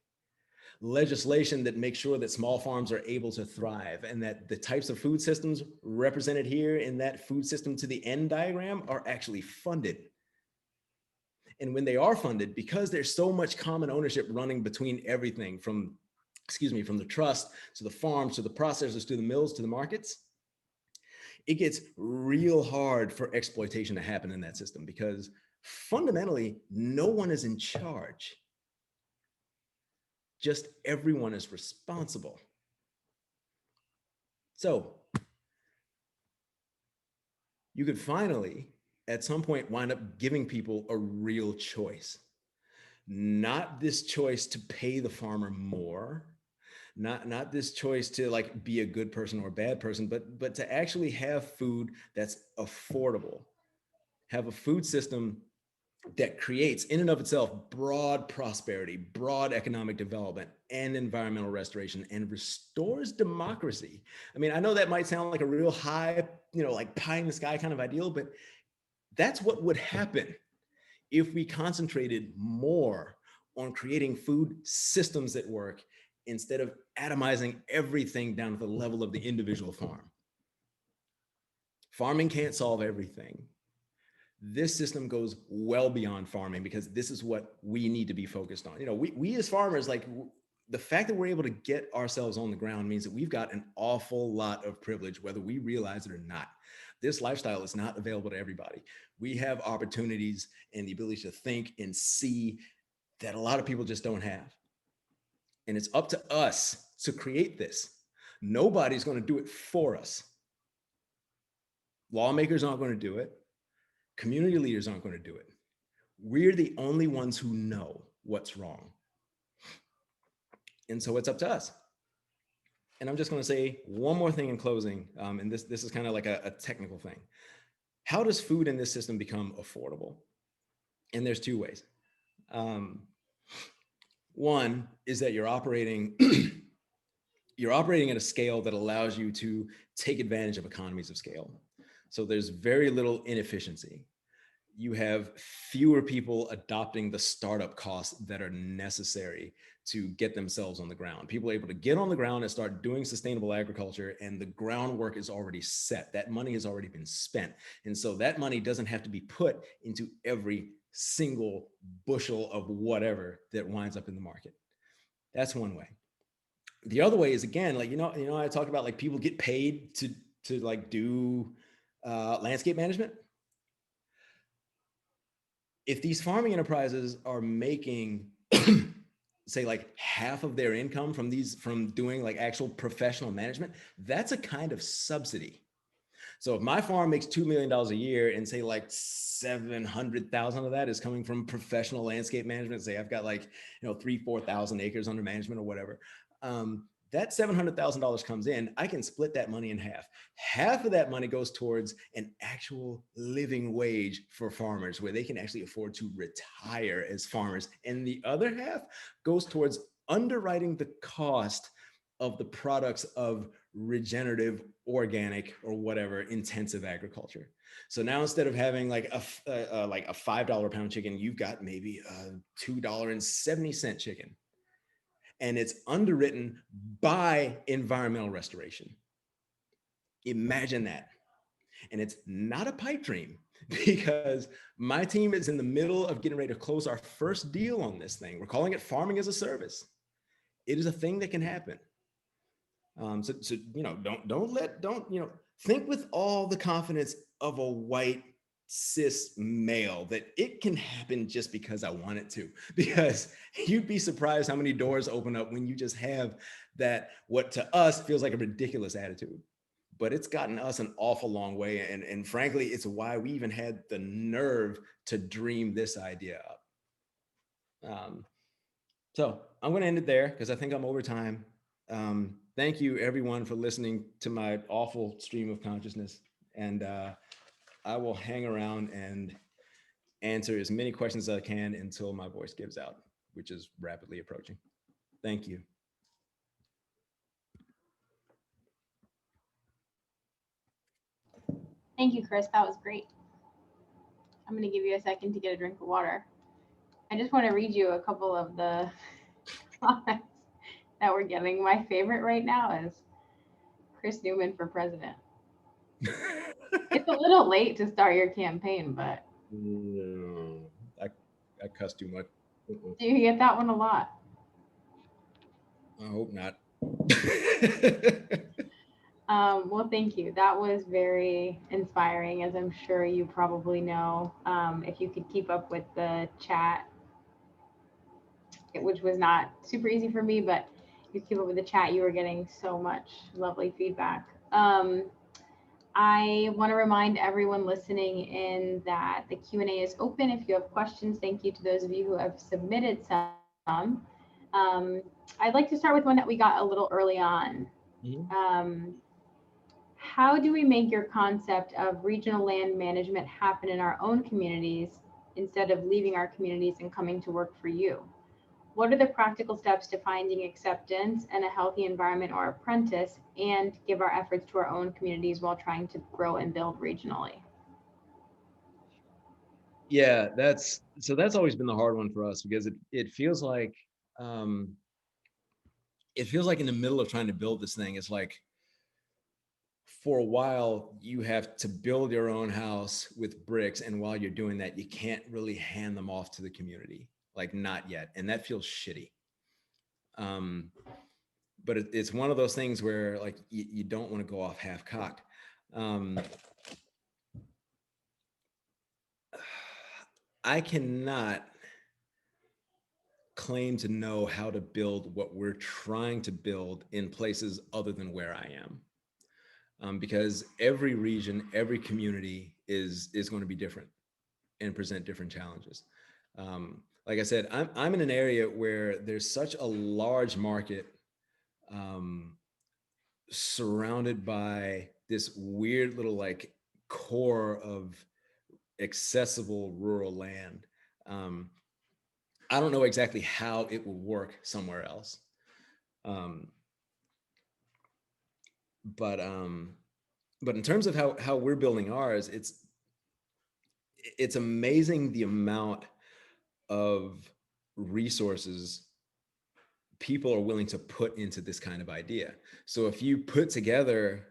legislation that makes sure that small farms are able to thrive, and that the types of food systems represented here in that food system to the end diagram are actually funded. And when they are funded, because there's so much common ownership running between everything from the trust to the farms, to the processors, to the mills, to the markets, it gets real hard for exploitation to happen in that system, because fundamentally, no one is in charge. just everyone is responsible. So you could finally, at some point, wind up giving people a real choice. Not this choice to pay the farmer more, not this choice to like be a good person or a bad person, but to actually have food that's affordable, have a food system that creates in and of itself broad prosperity, broad economic development, and environmental restoration, and restores democracy. I mean, I know that might sound like a real high, like pie in the sky kind of ideal, but that's what would happen if we concentrated more on creating food systems that work instead of atomizing everything down to the level of the individual farm. Farming can't solve everything. This system goes well beyond farming because this is what we need to be focused on. We as farmers, like the fact that we're able to get ourselves on the ground means that we've got an awful lot of privilege, whether we realize it or not. This lifestyle is not available to everybody. We have opportunities and the ability to think and see that a lot of people just don't have. And it's up to us to create this. Nobody's going to do it for us. Lawmakers aren't going to do it. Community leaders aren't going to do it. We're the only ones who know what's wrong. And so it's up to us. And I'm just going to say one more thing in closing. And this is kind of like a technical thing. How does food in this system become affordable? And there's two ways. One is that you're operating at a scale that allows you to take advantage of economies of scale. So there's very little inefficiency. You have fewer people adopting the startup costs that are necessary to get themselves on the ground. People are able to get on the ground and start doing sustainable agriculture, and the groundwork is already set. That money has already been spent. And so that money doesn't have to be put into every single bushel of whatever that winds up in the market. That's one way. The other way is, again, like, I talked about like people get paid to like do landscape management. If these farming enterprises are making say like half of their income from doing like actual professional management, that's a kind of subsidy. So if my farm makes $2 million a year and say like 700,000 of that is coming from professional landscape management, say I've got like, 3,000-4,000 acres under management or whatever, that $700,000 comes in, I can split that money in half. Half of that money goes towards an actual living wage for farmers where they can actually afford to retire as farmers. And the other half goes towards underwriting the cost of the products of regenerative, organic, or whatever intensive agriculture. So now instead of having like a $5 a pound chicken, you've got maybe a $2.70 chicken. And it's underwritten by environmental restoration. Imagine that. And it's not a pipe dream because my team is in the middle of getting ready to close our first deal on this thing. We're calling it farming as a service. It is a thing that can happen. So think with all the confidence of a white cis male that it can happen just because I want it to, because you'd be surprised how many doors open up when you just have that, what to us feels like a ridiculous attitude, but it's gotten us an awful long way. And frankly, it's why we even had the nerve to dream this idea up. So I'm going to end it there because I think I'm over time. Thank you everyone for listening to my awful stream of consciousness. And I will hang around and answer as many questions as I can until my voice gives out, which is rapidly approaching. Thank you. Thank you, Chris. That was great. I'm going to give you a second to get a drink of water. I just want to read you a couple of the comments that we're getting. My favorite right now is Chris Newman for president. It's a little late to start your campaign, but no, I cuss too much. Do you get that one a lot? I hope not. Well, thank you. That was very inspiring, as I'm sure you probably know. If you could keep up with the chat, which was not super easy for me, but you keep up with the chat, you were getting so much lovely feedback. I want to remind everyone listening in that the Q&A is open. If you have questions, thank you to those of you who have submitted some. I'd like to start with one that we got a little early on. How do we make your concept of regional land management happen in our own communities instead of leaving our communities and coming to work for you? What are the practical steps to finding acceptance and a healthy environment or apprentice and give our efforts to our own communities while trying to grow and build regionally? Yeah, that's always been the hard one for us, because it feels like in the middle of trying to build this thing, it's like, for a while you have to build your own house with bricks, and while you're doing that, you can't really hand them off to the community, like not yet, and that feels shitty. But it's one of those things where like you don't want to go off half-cocked. I cannot claim to know how to build what we're trying to build in places other than where I am, because every region, every community is going to be different and present different challenges. Like I said, I'm in an area where there's such a large market, surrounded by this weird little like core of accessible rural land. I don't know exactly how it will work somewhere else. But in terms of how we're building ours, it's amazing the amount of resources people are willing to put into this kind of idea. So if you put together,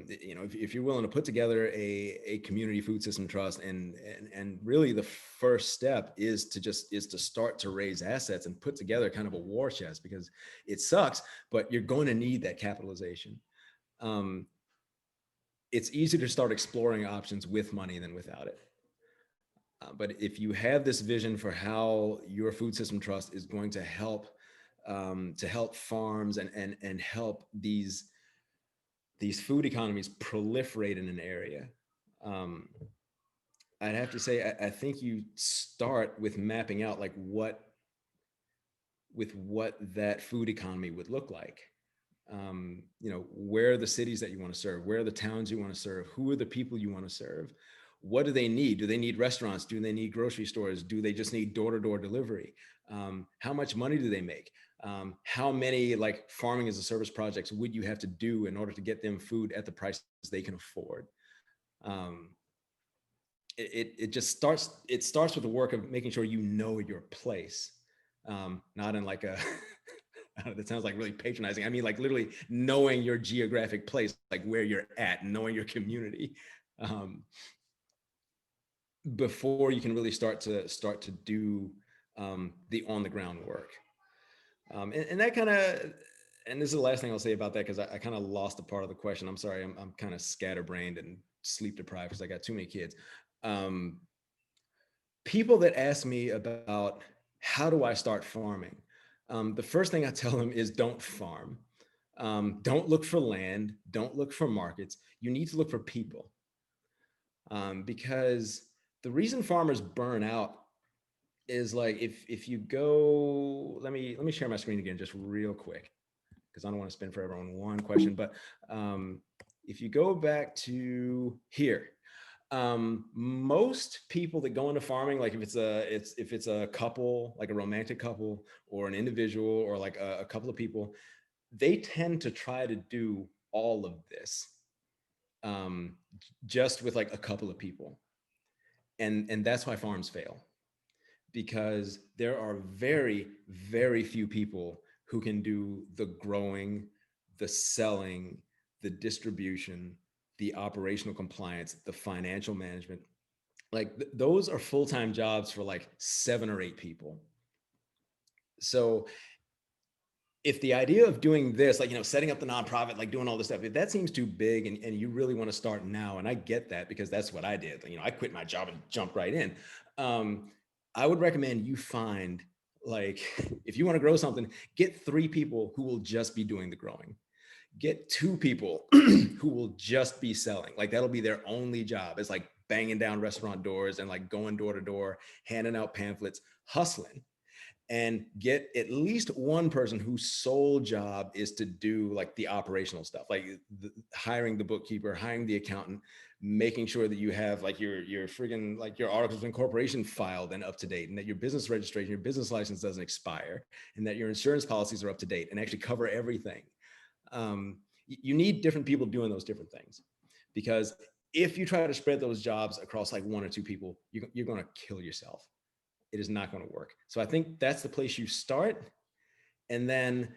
if you're willing to put together a community food system trust, and really the first step is to start to raise assets and put together kind of a war chest, because it sucks, but you're going to need that capitalization. It's easier to start exploring options with money than without it. But if you have this vision for how your food system trust is going to help farms and help these food economies proliferate in an area, I'd have to say I think you start with mapping out like what that food economy would look like. Where are the cities that you want to serve? Where are the towns you want to serve? Who are the people you want to serve? What do they need? Do they need restaurants? Do they need grocery stores? Do they just need door-to-door delivery? How much money do they make? How many like farming as a service projects would you have to do in order to get them food at the prices they can afford? It starts with the work of making sure you know your place, not in like a that sounds like really patronizing. I mean, like literally knowing your geographic place, like where you're at, knowing your community, before you can really start to do the on the ground work. And that kind of, and this is the last thing I'll say about that, because I kind of lost a part of the question. I'm sorry, I'm kind of scatterbrained and sleep deprived because I got too many kids. People that ask me about how do I start farming, the first thing I tell them is don't farm. Don't look for land. Don't look for markets. You need to look for people, because the reason farmers burn out is like if you go, let me share my screen again just real quick, because I don't want to spend forever on one question. But if you go back to here, most people that go into farming, like if it's a couple, like a romantic couple or an individual or like a couple of people, they tend to try to do all of this just with like a couple of people, and that's why farms fail, because there are very, very few people who can do the growing, the selling, the distribution, the operational compliance, the financial management. Like those are full-time jobs for like 7 or 8 people. So if the idea of doing this, like, setting up the nonprofit, like doing all this stuff, if that seems too big and you really want to start now, and I get that because that's what I did, I quit my job and jumped right in. I would recommend you find Like, if you want to grow something, get 3 people who will just be doing the growing. Get 2 people who will just be selling. Like, that'll be their only job. It's like banging down restaurant doors and like going door to door, handing out pamphlets, hustling. And get at least 1 person whose sole job is to do like the operational stuff, like hiring the bookkeeper, hiring the accountant, making sure that you have like your friggin' like your articles of incorporation filed and up to date, and that your business registration, your business license doesn't expire, and that your insurance policies are up to date and actually cover everything. You need different people doing those different things, because if you try to spread those jobs across like 1 or 2 people, you're going to kill yourself. It is not going to work. So I think that's the place you start. And then,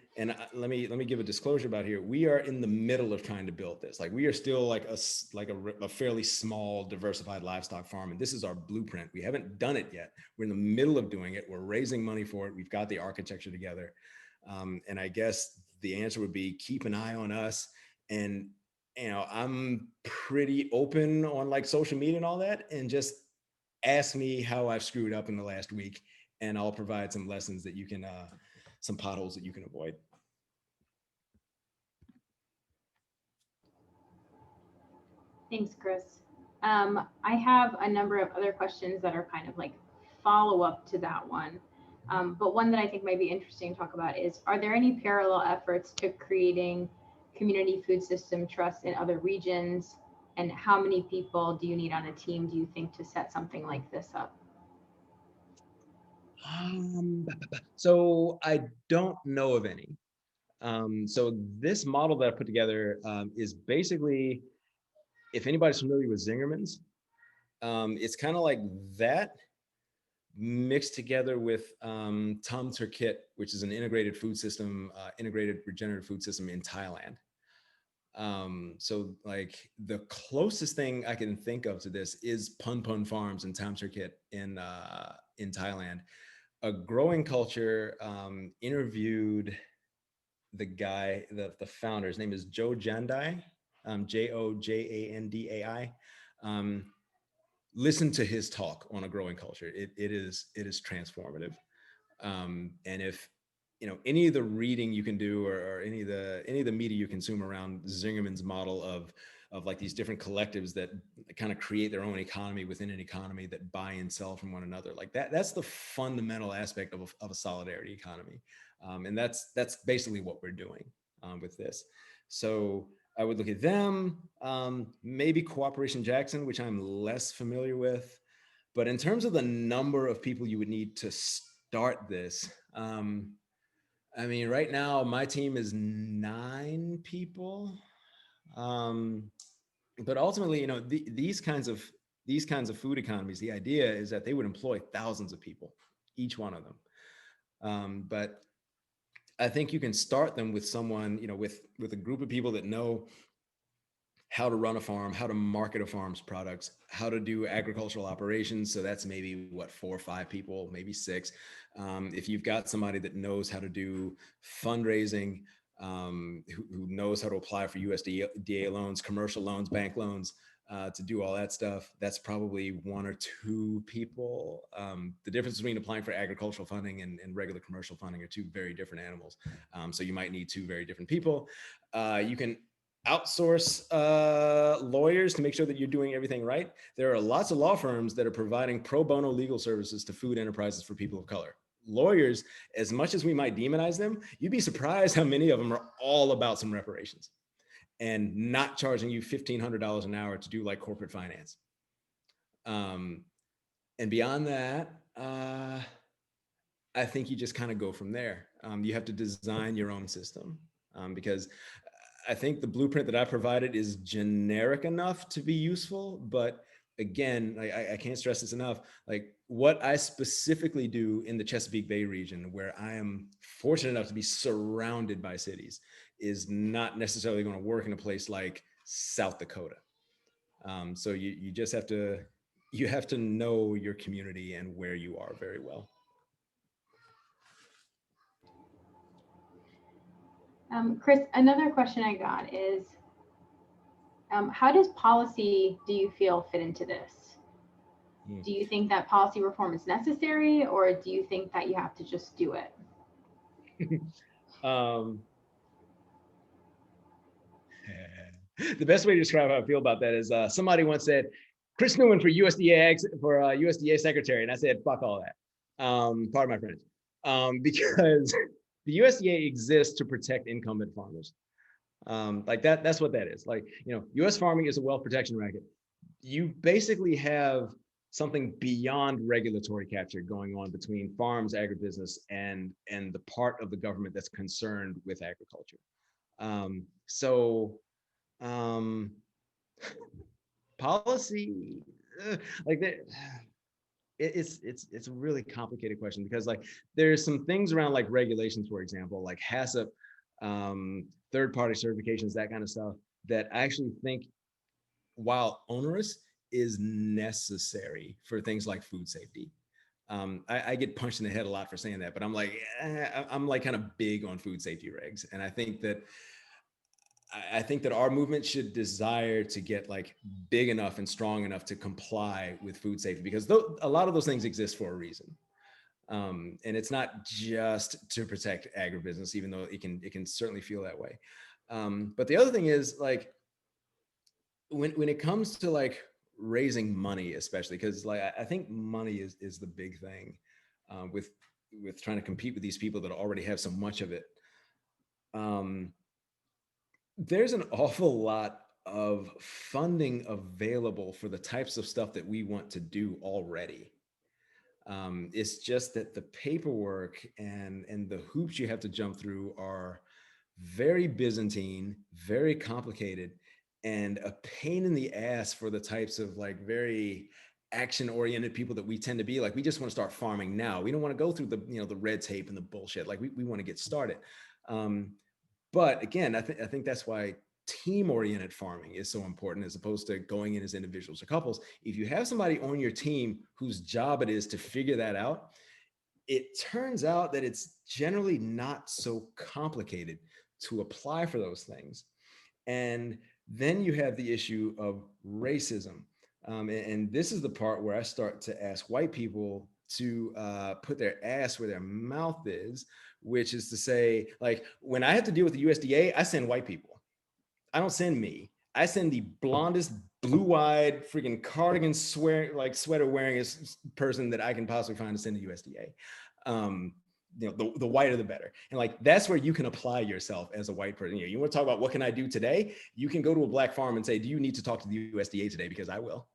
let me give a disclosure about here. We are in the middle of trying to build this. Like, we are still like a fairly small diversified livestock farm. And this is our blueprint. We haven't done it yet. We're in the middle of doing it. We're raising money for it. We've got the architecture together. And I guess the answer would be keep an eye on us. And, I'm pretty open on like social media and all that. And just ask me how I've screwed up in the last week, and I'll provide some lessons that you can, some potholes that you can avoid. Thanks, Chris. I have a number of other questions that are kind of like follow-up to that one. But one that I think might be interesting to talk about is, are there any parallel efforts to creating community food system trust in other regions? And how many people do you need on a team, do you think, to set something like this up? So I don't know of any. So this model that I put together is basically, if anybody's familiar with Zingerman's, it's kind of like that mixed together with Tom Turkit, which is an integrated food system, integrated regenerative food system in Thailand. So like the closest thing I can think of to this is Pun Pun Farms and Tom Turkit in Thailand. A growing culture interviewed the guy, the founder. His name is Joe Jandai, Jojandai. Listen to his talk on a growing culture. It is transformative. And if any of the reading you can do, or any of the media you consume around Zingerman's model of like these different collectives that kind of create their own economy within an economy, that buy and sell from one another, like that's the fundamental aspect of a solidarity economy. And that's basically what we're doing with this. So I would look at them, maybe Cooperation Jackson, which I'm less familiar with. But in terms of the number of people you would need to start this, I mean, right now my team is 9 people. But ultimately, these kinds of food economies, the idea is that they would employ thousands of people, each one of them. But I think you can start them with someone, with a group of people that know how to run a farm, how to market a farm's products, how to do agricultural operations. So that's maybe 4 or 5 people, maybe 6. If you've got somebody that knows how to do fundraising, who knows how to apply for USDA loans, commercial loans, bank loans, to do all that stuff, that's probably 1 or 2 people. The difference between applying for agricultural funding and regular commercial funding are 2 very different animals. So you might need 2 very different people. You can outsource lawyers to make sure that you're doing everything right. There are lots of law firms that are providing pro bono legal services to food enterprises for people of color. Lawyers, as much as we might demonize them, you'd be surprised how many of them are all about some reparations and not charging you $1,500 an hour to do like corporate finance. And beyond that, I think you just kind of go from there. You have to design your own system, because I think the blueprint that I provided is generic enough to be useful, but again, I can't stress this enough. Like, what I specifically do in the Chesapeake Bay region, where I am fortunate enough to be surrounded by cities, is not necessarily going to work in a place like South Dakota. So you just have to know your community and where you are very well. Chris, another question I got is, how does policy, do you feel, fit into this? Mm. Do you think that policy reform is necessary, or do you think that you have to just do it? The best way to describe how I feel about that is somebody once said, Chris Newman for USDA USDA secretary. And I said, fuck all that. Pardon my French. Because the USDA exists to protect incumbent farmers. Like that's what that is. Like, you know, US farming is a wealth protection racket. You basically have something beyond regulatory capture going on between farms, agribusiness, and the part of the government that's concerned with agriculture. Policy, like that, it's a really complicated question because like there's some things around like regulations, for example, like HACCP, third-party certifications, that kind of stuff, that I actually think, while onerous, is necessary for things like food safety. I get punched in the head a lot for saying that, but I'm like, I'm like kind of big on food safety regs, and I think that our movement should desire to get like big enough and strong enough to comply with food safety, because a lot of those things exist for a reason. And it's not just to protect agribusiness, even though it can certainly feel that way. But the other thing is, like, when it comes to like raising money, especially because like I think money is the big thing with trying to compete with these people that already have so much of it. There's an awful lot of funding available for the types of stuff that we want to do already. It's just that the paperwork and the hoops you have to jump through are very Byzantine, very complicated, and a pain in the ass for the types of like very action-oriented people that we tend to be. Like, we just want to start farming now. We don't want to go through the, you know, the red tape and the bullshit. Like, we want to get started. But again, I think that's why team-oriented farming is so important, as opposed to going in as individuals or couples. If you have somebody on your team whose job it is to figure that out, it turns out that it's generally not so complicated to apply for those things. And then you have the issue of racism. And this is the part where I start to ask white people to put their ass where their mouth is, which is to say, like, when I have to deal with the USDA, I send white people. I don't send me. I send the blondest, blue-eyed, freaking cardigan sweater wearing person that I can possibly find to send to USDA. You know, the whiter the better. And like, that's where you can apply yourself as a white person. You know, you want to talk about what can I do today? You can go to a black farm and say, do you need to talk to the USDA today? Because I will.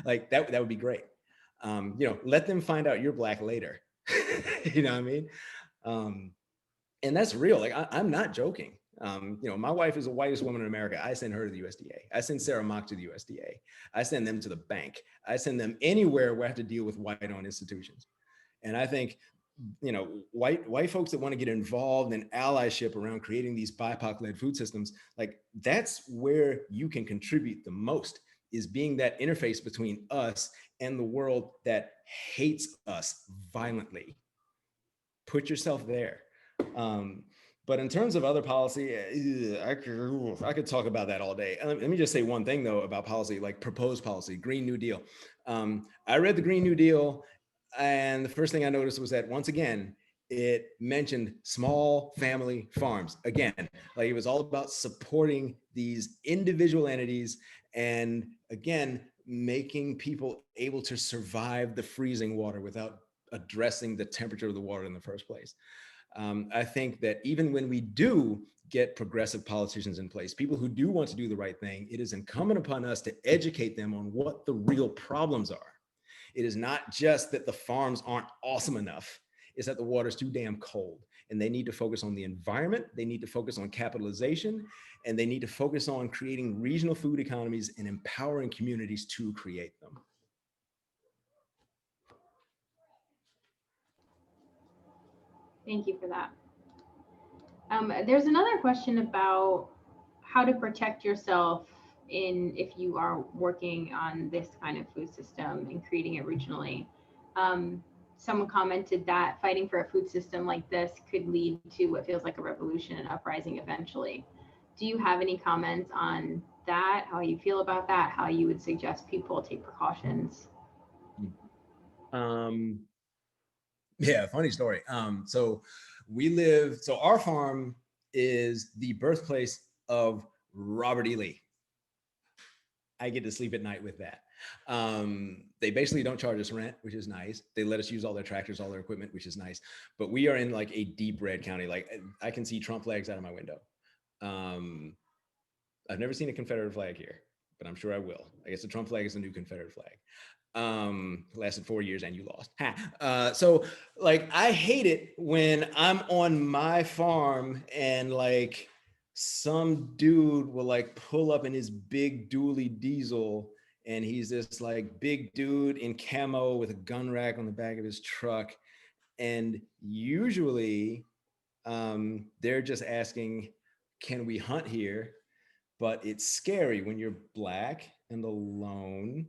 Like, that would be great. You know, let them find out you're black later. You know what I mean? And that's real. Like, I'm not joking. You know, my wife is the whitest woman in America. I send her to the USDA. I send Sarah Mock to the USDA. I send them to the bank. I send them anywhere where I have to deal with white-owned institutions. And I think, you know, white folks that want to get involved in allyship around creating these BIPOC-led food systems, like, that's where you can contribute the most, is being that interface between us and the world that hates us violently. Put yourself there. But in terms of other policy, I could talk about that all day. Let me just say one thing though about policy, like proposed policy, Green New Deal. I read the Green New Deal, and the first thing I noticed was that, once again, it mentioned small family farms. Again, like, it was all about supporting these individual entities, and again, making people able to survive the freezing water without addressing the temperature of the water in the first place. I think that even when we do get progressive politicians in place, people who do want to do the right thing, it is incumbent upon us to educate them on what the real problems are. It is not just that the farms aren't awesome enough, it's that the water's too damn cold, and they need to focus on the environment, they need to focus on capitalization, and they need to focus on creating regional food economies and empowering communities to create them. Thank you for that. There's another question about how to protect yourself if you are working on this kind of food system and creating it regionally. Someone commented that fighting for a food system like this could lead to what feels like a revolution and uprising eventually. Do you have any comments on that? How you feel about that? How you would suggest people take precautions? Yeah, funny story. So our farm is the birthplace of Robert E. Lee. I get to sleep at night with that. They basically don't charge us rent, which is nice. They let us use all their tractors, all their equipment, which is nice. But we are in like a deep red county. Like I can see Trump flags out of my window. I've never seen a Confederate flag here, but I'm sure I will. I guess the Trump flag is the new Confederate flag. Lasted 4 years and you lost. So like, I hate it when I'm on my farm and like some dude will like pull up in his big dually diesel and he's this like big dude in camo with a gun rack on the back of his truck. And usually they're just asking, can we hunt here? But it's scary when you're Black and alone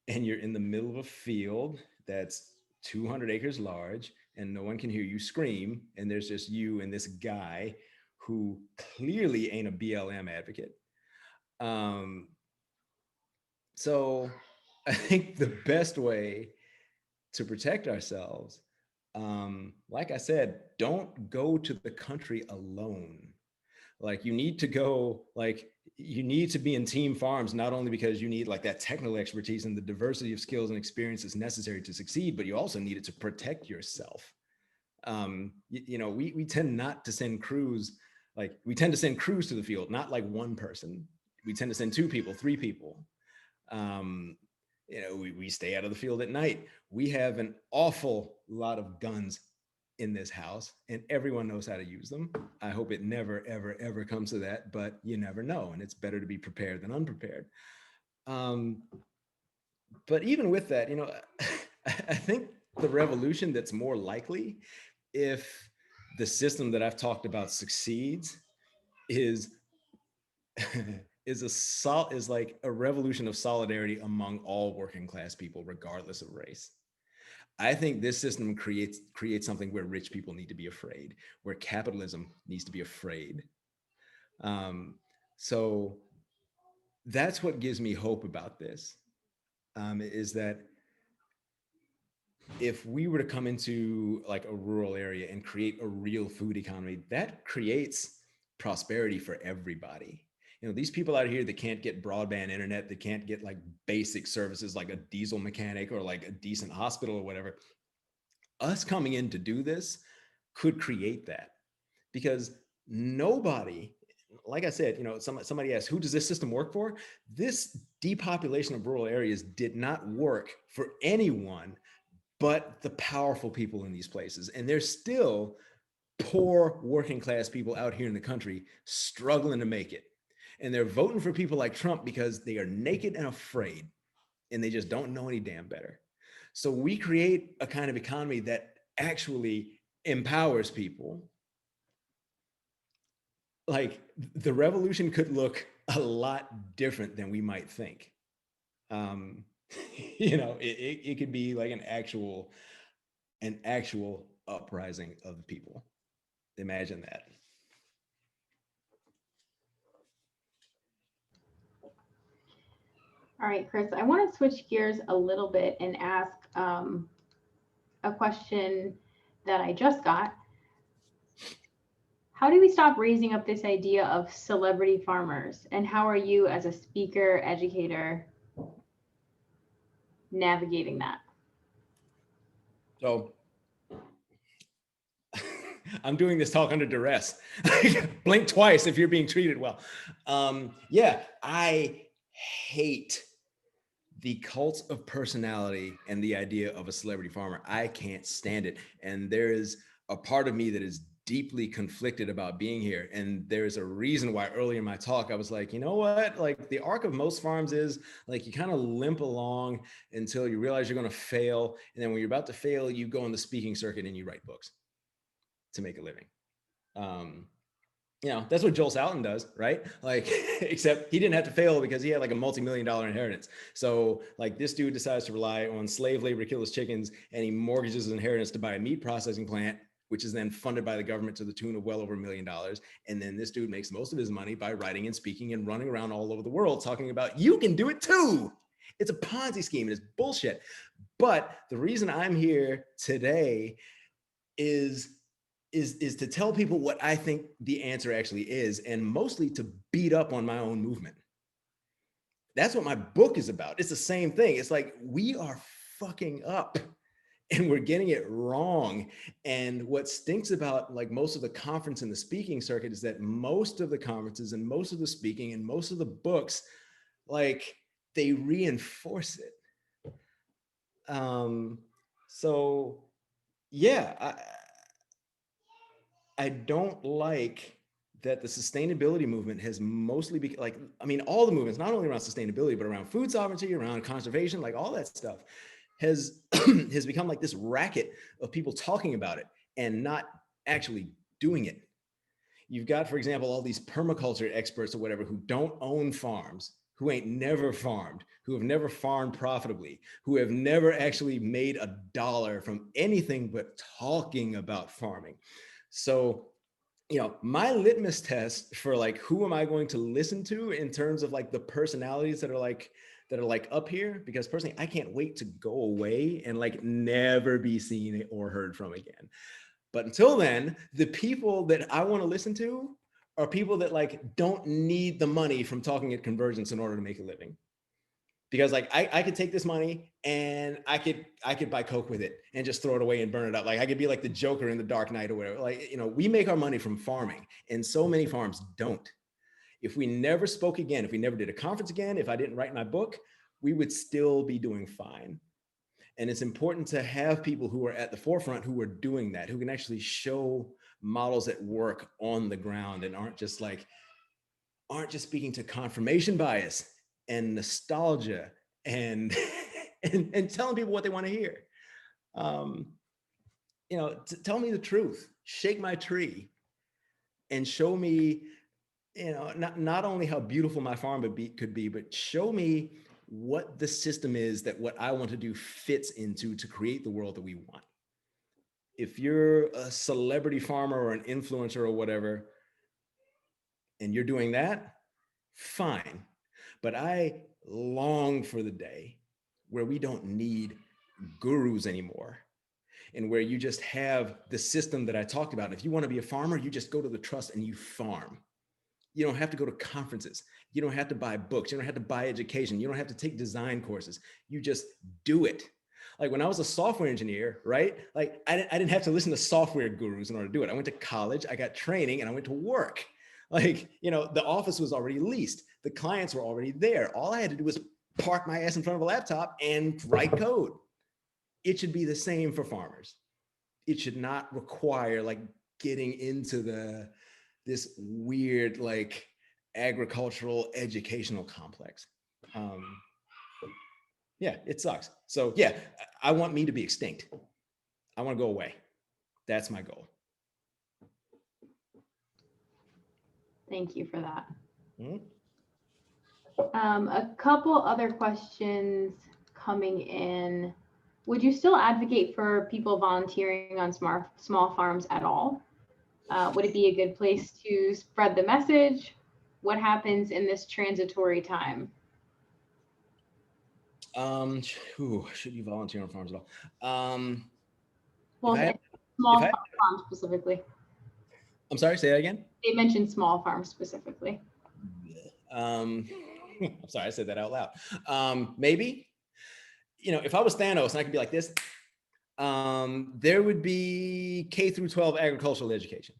and you're in the middle of a field that's 200 acres large and no one can hear you scream. And there's just you and this guy who clearly ain't a BLM advocate. So I think the best way to protect ourselves, like I said, don't go to the country alone. Like you need to go, like you need to be in team farms, not only because you need like that technical expertise and the diversity of skills and experiences necessary to succeed, but you also need it to protect yourself. We tend not to send crews, like we tend to send crews to the field, not like one person. We tend to send 2 people, 3 people. We stay out of the field at night. We have an awful lot of guns in this house and everyone knows how to use them. I hope it never, ever, ever comes to that, but you never know. And it's better to be prepared than unprepared. But even with that, I think the revolution that's more likely if the system that I've talked about succeeds is is like a revolution of solidarity among all working class people, regardless of race. I think this system creates something where rich people need to be afraid, where capitalism needs to be afraid. So that's what gives me hope about this, is that if we were to come into like a rural area and create a real food economy, that creates prosperity for everybody. These people out here that can't get broadband internet, that can't get like basic services like a diesel mechanic or like a decent hospital or whatever, us coming in to do this could create that. Because nobody, like I said, somebody asked, who does this system work for? This depopulation of rural areas did not work for anyone but the powerful people in these places. And there's still poor working class people out here in the country struggling to make it. And they're voting for people like Trump because they are naked and afraid and they just don't know any damn better. So we create a kind of economy that actually empowers people. Like the revolution could look a lot different than we might think. It could be like an actual uprising of the people. Imagine that. All right, Chris, I want to switch gears a little bit and ask a question that I just got. How do we stop raising up this idea of celebrity farmers? And how are you as a speaker, educator, navigating that? So I'm doing this talk under duress. Blink twice if you're being treated well. I hate the cult of personality and the idea of a celebrity farmer. I can't stand it. And there is a part of me that is deeply conflicted about being here. And there's a reason why earlier in my talk, I was like, you know what? Like the arc of most farms is like, you kind of limp along until you realize you're going to fail. And then when you're about to fail, you go on the speaking circuit and you write books to make a living. That's what Joel Salatin does, right? Like, except he didn't have to fail because he had like a multi-million-dollar inheritance. So like this dude decides to rely on slave labor to kill his chickens and he mortgages his inheritance to buy a meat processing plant, which is then funded by the government to the tune of well over $1 million. And then this dude makes most of his money by writing and speaking and running around all over the world talking about, you can do it too. It's a Ponzi scheme and it's bullshit. But the reason I'm here today is to tell people what I think the answer actually is, and mostly to beat up on my own movement. That's what my book is about. It's the same thing. It's like, we are fucking up and we're getting it wrong. And what stinks about like most of the conference and the speaking circuit is that most of the conferences and most of the speaking and most of the books, like, they reinforce it. So yeah, I don't like that the sustainability movement has mostly become like, I mean, all the movements, not only around sustainability, but around food sovereignty, around conservation, like all that stuff has has become like this racket of people talking about it and not actually doing it. You've got, for example, all these permaculture experts or whatever who don't own farms, who ain't never farmed, who have never farmed profitably, who have never actually made a dollar from anything but talking about farming. So, you know, my litmus test for like, who am I going to listen to in terms of like the personalities that are like up here, because personally, I can't wait to go away and like never be seen or heard from again. But until then, the people that I want to listen to are people that like don't need the money from talking at Convergence in order to make a living. Because like I could take this money and I could buy Coke with it and just throw it away and burn it up. Like I could be like the Joker in the Dark Knight or whatever. Like, you know, we make our money from farming, and so many farms don't. If we never spoke again, if we never did a conference again, if I didn't write my book, we would still be doing fine. And it's important to have people who are at the forefront who are doing that, who can actually show models at work on the ground and aren't just speaking to confirmation bias and nostalgia and and telling people what they want to hear. You know, tell me the truth, shake my tree, and show me, you know, not only how beautiful my farm could be, but show me what the system is that what I want to do fits into to create the world that we want. If you're a celebrity farmer or an influencer or whatever, and you're doing that, fine. But I long for the day where we don't need gurus anymore, and where you just have the system that I talked about. And if you want to be a farmer, you just go to the trust and you farm. You don't have to go to conferences. You don't have to buy books. You don't have to buy education. You don't have to take design courses. You just do it. Like when I was a software engineer, right? Like I didn't have to listen to software gurus in order to do it. I went to college, I got training, and I went to work. Like, you know, the office was already leased. The clients were already there. All I had to do was park my ass in front of a laptop and write code. It should be the same for farmers. It should not require like getting into this weird like agricultural educational complex. Yeah, it sucks. So yeah, I want me to be extinct. I want to go away. That's my goal. Thank you for that. Mm-hmm. A couple other questions coming in. Would you still advocate for people volunteering on small farms at all? Would it be a good place to spread the message? What happens in this transitory time? Should you volunteer on farms at all? Well, small farms specifically. I'm sorry, say that again. They mentioned small farms specifically. I'm sorry, I said that out loud. Maybe, you know, if I was Thanos and I could be like this, there would be K through 12 agricultural education.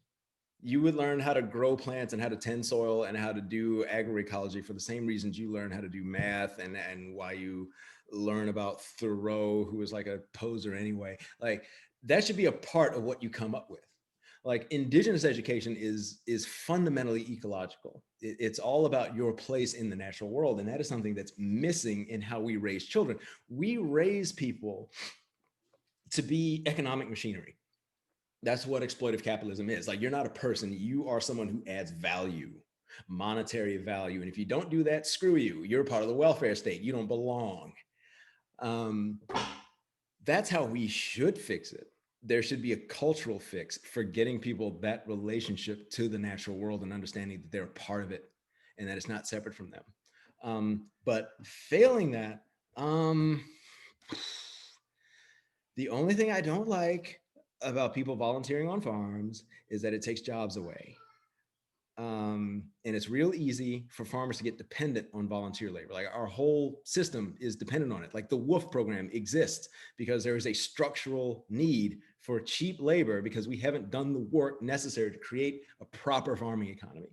You would learn how to grow plants and how to tend soil and how to do agroecology for the same reasons you learn how to do math and why you learn about Thoreau, who was like a poser anyway. Like that should be a part of what you come up with. Like indigenous education is fundamentally ecological. It's all about your place in the natural world. And that is something that's missing in how we raise children. We raise people to be economic machinery. That's what exploitive capitalism is. Like you're not a person, you are someone who adds value, monetary value. And if you don't do that, screw you. You're part of the welfare state. You don't belong. That's how we should fix it. There should be a cultural fix for getting people that relationship to the natural world and understanding that they're a part of it and that it's not separate from them. But failing that, The only thing I don't like about people volunteering on farms is that it takes jobs away. And it's real easy for farmers to get dependent on volunteer labor. Like our whole system is dependent on it. Like the WOOF program exists because there is a structural need for cheap labor because we haven't done the work necessary to create a proper farming economy.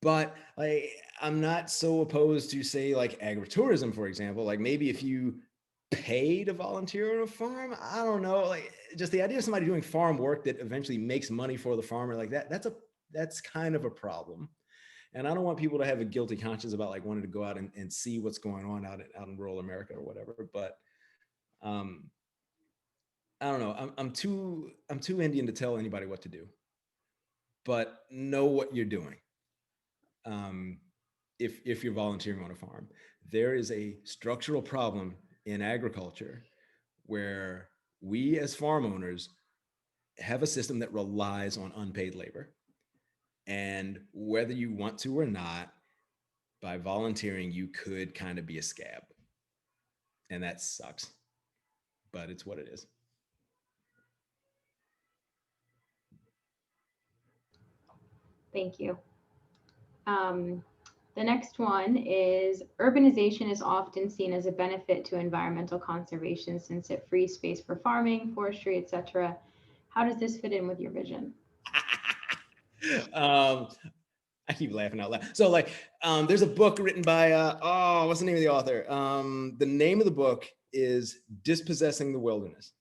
But like, I'm not so opposed to say like agritourism, for example. Like maybe if you pay to volunteer on a farm, I don't know, like just the idea of somebody doing farm work that eventually makes money for the farmer, like that's kind of a problem. And I don't want people to have a guilty conscience about like wanting to go out and see what's going on out in rural America or whatever. But um, I don't know. I'm too Indian to tell anybody what to do, but know what you're doing. Um, if you're volunteering on a farm, there is a structural problem in agriculture where we as farm owners have a system that relies on unpaid labor. And whether you want to or not, by volunteering, you could kind of be a scab. And that sucks, but it's what it is. Thank you. The next one is urbanization is often seen as a benefit to environmental conservation since it frees space for farming, forestry, etc. How does this fit in with your vision? I keep laughing out loud. So like, there's a book written by, what's the name of the author? The name of the book is Dispossessing the Wilderness.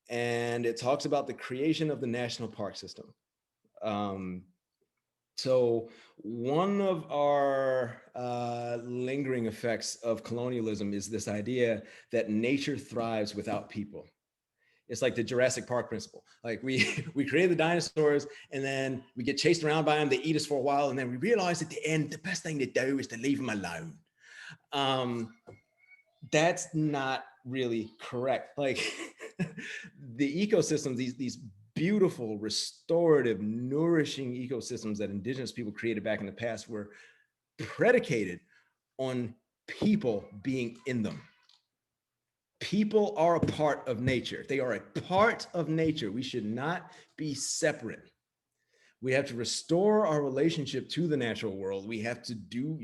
And it talks about the creation of the national park system. So one of our lingering effects of colonialism is this idea that nature thrives without people. It's like the Jurassic Park principle. Like we create the dinosaurs and then we get chased around by them. They eat us for a while. And then we realize at the end, the best thing to do is to leave them alone. That's not really correct. Like the ecosystems, these beautiful, restorative, nourishing ecosystems that indigenous people created back in the past were predicated on people being in them. People are a part of nature. They are a part of nature. We should not be separate. We have to restore our relationship to the natural world. You have to do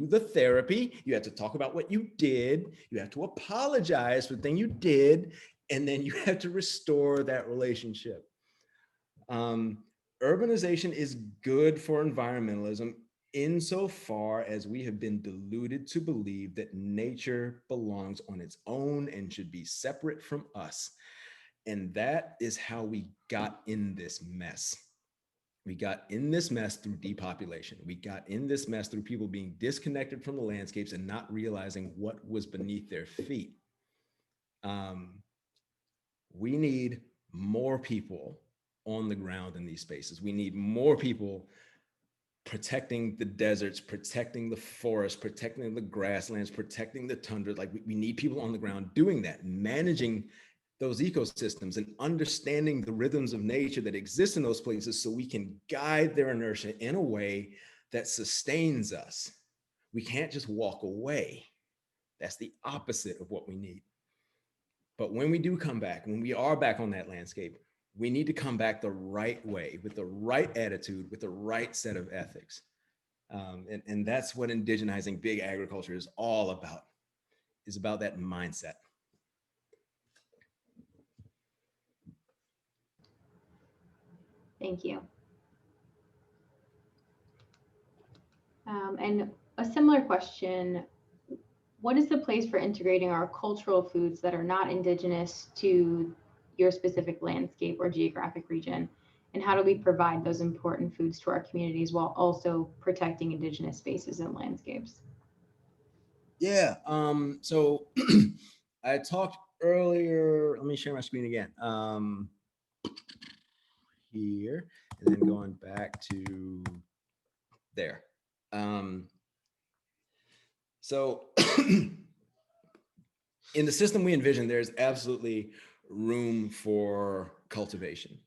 the therapy. You have to talk about what you did. You have to apologize for the thing you did. And then you have to restore that relationship. Urbanization is good for environmentalism insofar as we have been deluded to believe that nature belongs on its own and should be separate from us. And that is how we got in this mess. We got in this mess through depopulation. We got in this mess through people being disconnected from the landscapes and not realizing what was beneath their feet. We need more people on the ground in these spaces. We need more people protecting the deserts, protecting the forests, protecting the grasslands, protecting the tundra. Like we need people on the ground doing that, managing those ecosystems and understanding the rhythms of nature that exist in those places so we can guide their inertia in a way that sustains us. We can't just walk away. That's the opposite of what we need. But when we do come back, when we are back on that landscape, we need to come back the right way, with the right attitude, with the right set of ethics. And that's what indigenizing big agriculture is all about, is about that mindset. Thank you. And a similar question, what is the place for integrating our cultural foods that are not indigenous to your specific landscape or geographic region? And how do we provide those important foods to our communities while also protecting indigenous spaces and landscapes? Yeah, so I talked earlier, let me share my screen again. Here, and then going back to there. So in the system we envision, there's absolutely room for cultivation.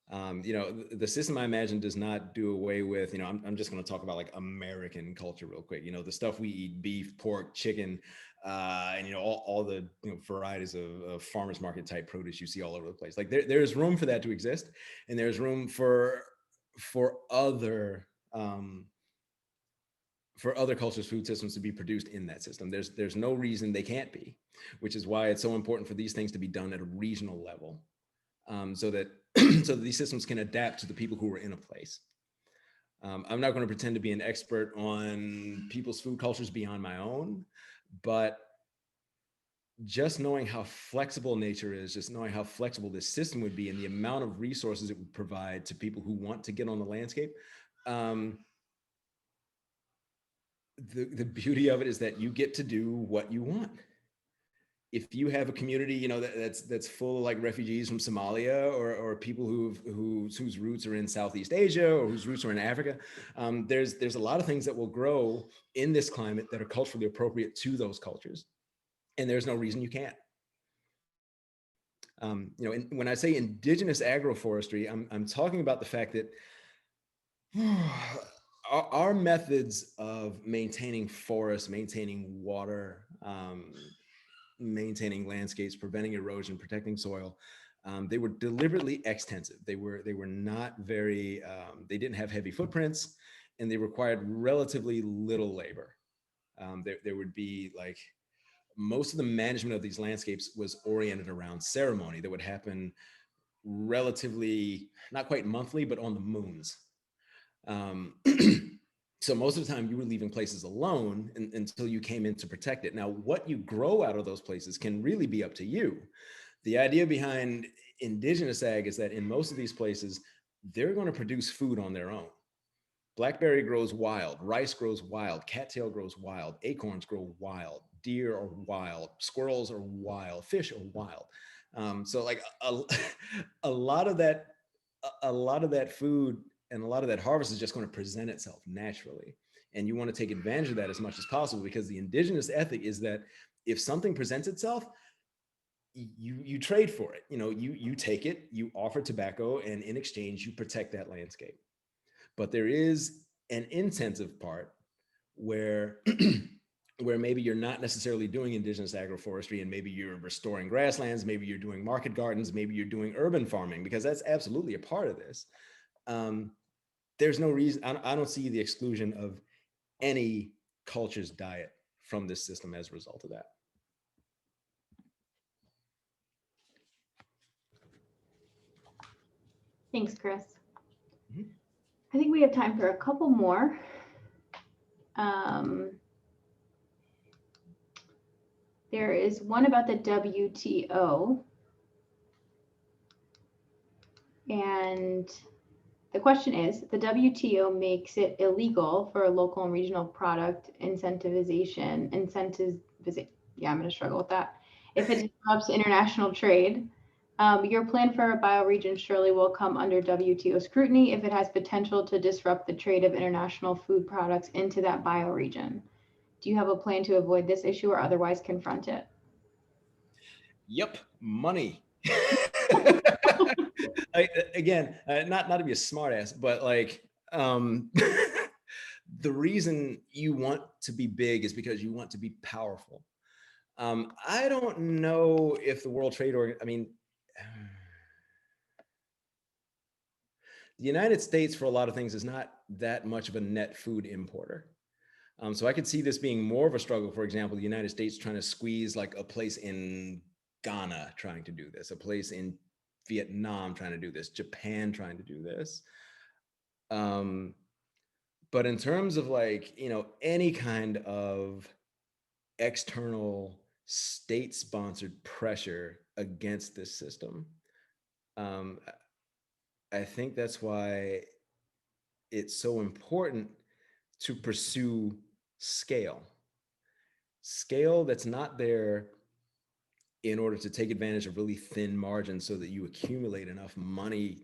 The system I imagine does not do away with, I'm just going to talk about like American culture real quick. The stuff we eat: beef, pork, chicken, and all the varieties of farmers market type produce you see all over the place. Like there's room for that to exist, and there's room for other cultures' food systems to be produced in that system. There's no reason they can't be, which is why it's so important for these things to be done at a regional level, so that so that these systems can adapt to the people who are in a place. I'm not going to pretend to be an expert on people's food cultures beyond my own, but just knowing how flexible nature is, just knowing how flexible this system would be, and the amount of resources it would provide to people who want to get on the landscape. The beauty of it is that you get to do what you want. If you have a community, that's full of like refugees from Somalia, or people whose roots are in Southeast Asia, or whose roots are in Africa, there's a lot of things that will grow in this climate that are culturally appropriate to those cultures, and there's no reason you can't. When I say indigenous agroforestry, I'm talking about the fact that our methods of maintaining forests, maintaining water, maintaining landscapes, preventing erosion, protecting soil, they were deliberately extensive. They were not very, they didn't have heavy footprints, and they required relatively little labor. There would be like, most of the management of these landscapes was oriented around ceremony that would happen relatively, not quite monthly, but on the moons. So most of the time you were leaving places alone until you came in to protect it. Now, what you grow out of those places can really be up to you. The idea behind indigenous ag is that in most of these places, they're going to produce food on their own. Blackberry grows wild, rice grows wild, cattail grows wild, acorns grow wild, deer are wild, squirrels are wild, fish are wild. So like a lot of that food and a lot of that harvest is just going to present itself naturally. And you want to take advantage of that as much as possible, because the indigenous ethic is that if something presents itself, you trade for it. You take it, you offer tobacco, and in exchange, you protect that landscape. But there is an intensive part where where maybe you're not necessarily doing indigenous agroforestry, and maybe you're restoring grasslands, maybe you're doing market gardens, maybe you're doing urban farming, because that's absolutely a part of this. There's no reason, I don't see the exclusion of any culture's diet from this system as a result of that. Thanks, Chris. I think we have time for a couple more. There is one about the WTO. And the question is, the WTO makes it illegal for a local and regional product incentivization, yeah, I'm going to struggle with that. If it disrupts international trade, your plan for a bioregion surely will come under WTO scrutiny if it has potential to disrupt the trade of international food products into that bioregion. Do you have a plan to avoid this issue or otherwise confront it? Yep, money. Again, not to be a smartass, but like the reason you want to be big is because you want to be powerful. I don't know if the World Trade Organization, the United States for a lot of things is not that much of a net food importer. So I could see this being more of a struggle. For example, the United States trying to squeeze like a place in Ghana trying to do this, a place in Vietnam trying to do this, Japan trying to do this. But in terms of like, any kind of external state-sponsored pressure against this system, I think that's why it's so important to pursue scale that's not there in order to take advantage of really thin margins so that you accumulate enough money,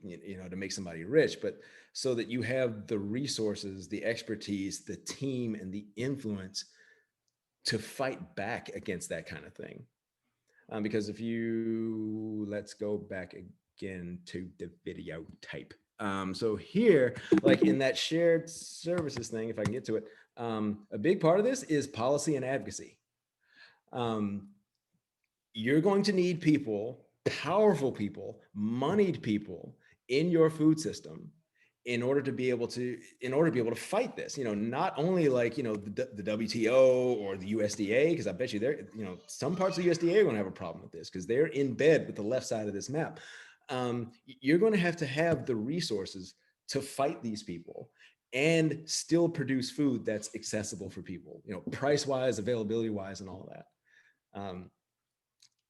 to make somebody rich, but so that you have the resources, the expertise, the team, and the influence to fight back against that kind of thing. Because if you, let's go back into the video type. So here, like in that shared services thing, if I can get to it, a big part of this is policy and advocacy. You're going to need people, powerful people, moneyed people in your food system in order to be able to fight this. Not only like, the WTO or the USDA, because I bet you they're, some parts of the USDA are going to have a problem with this because they're in bed with the left side of this map. You're going to have the resources to fight these people and still produce food that's accessible for people, price wise, availability wise, and all that.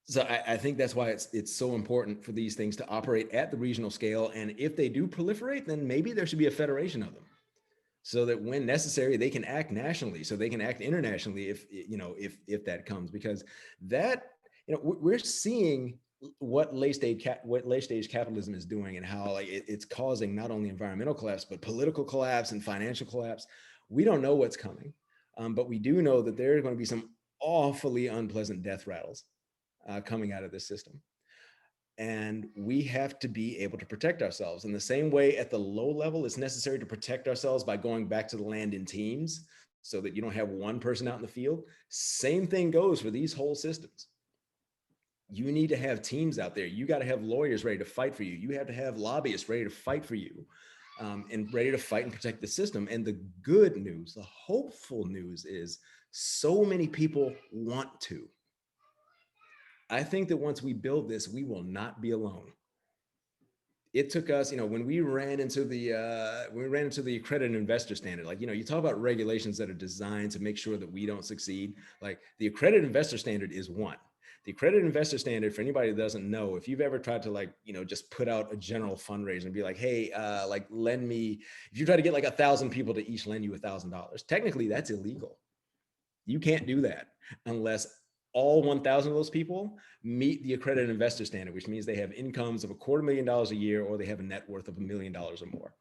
So I think that's why it's so important for these things to operate at the regional scale. And if they do proliferate, then maybe there should be a federation of them, so that when necessary, they can act nationally, so they can act internationally if that comes, because that, we're seeing what late stage capitalism is doing, and how it's causing not only environmental collapse, but political collapse and financial collapse. We don't know what's coming, but we do know that there are going to be some awfully unpleasant death rattles coming out of this system. And we have to be able to protect ourselves. In the same way, at the low level, it's necessary to protect ourselves by going back to the land in teams, so that you don't have one person out in the field. Same thing goes for these whole systems. You need to have teams out there. You got to have lawyers ready to fight for you. You have to have lobbyists ready to fight for you, and ready to fight and protect the system. And the good news, the hopeful news, is so many people want to. I think that once we build this, we will not be alone. It took us, when we ran into the accredited investor standard, like, you talk about regulations that are designed to make sure that we don't succeed. Like, the accredited investor standard is one. The accredited investor standard, for anybody that doesn't know, if you've ever tried to just put out a general fundraiser and be like, hey, lend me, if you try to get like 1,000 people to each lend you $1,000, technically that's illegal. You can't do that unless all 1,000 of those people meet the accredited investor standard, which means they have incomes of $250,000 a year, or they have a net worth of $1 million or more.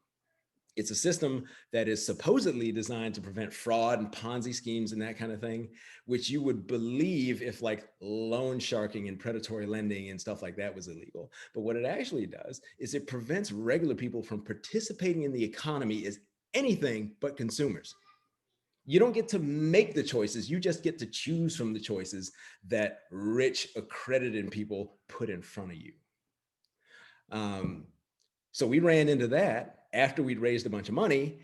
It's a system that is supposedly designed to prevent fraud and Ponzi schemes and that kind of thing, which you would believe if like loan sharking and predatory lending and stuff like that was illegal. But what it actually does is it prevents regular people from participating in the economy as anything but consumers. You don't get to make the choices. You just get to choose from the choices that rich, accredited people put in front of you. So we ran into that after we'd raised a bunch of money,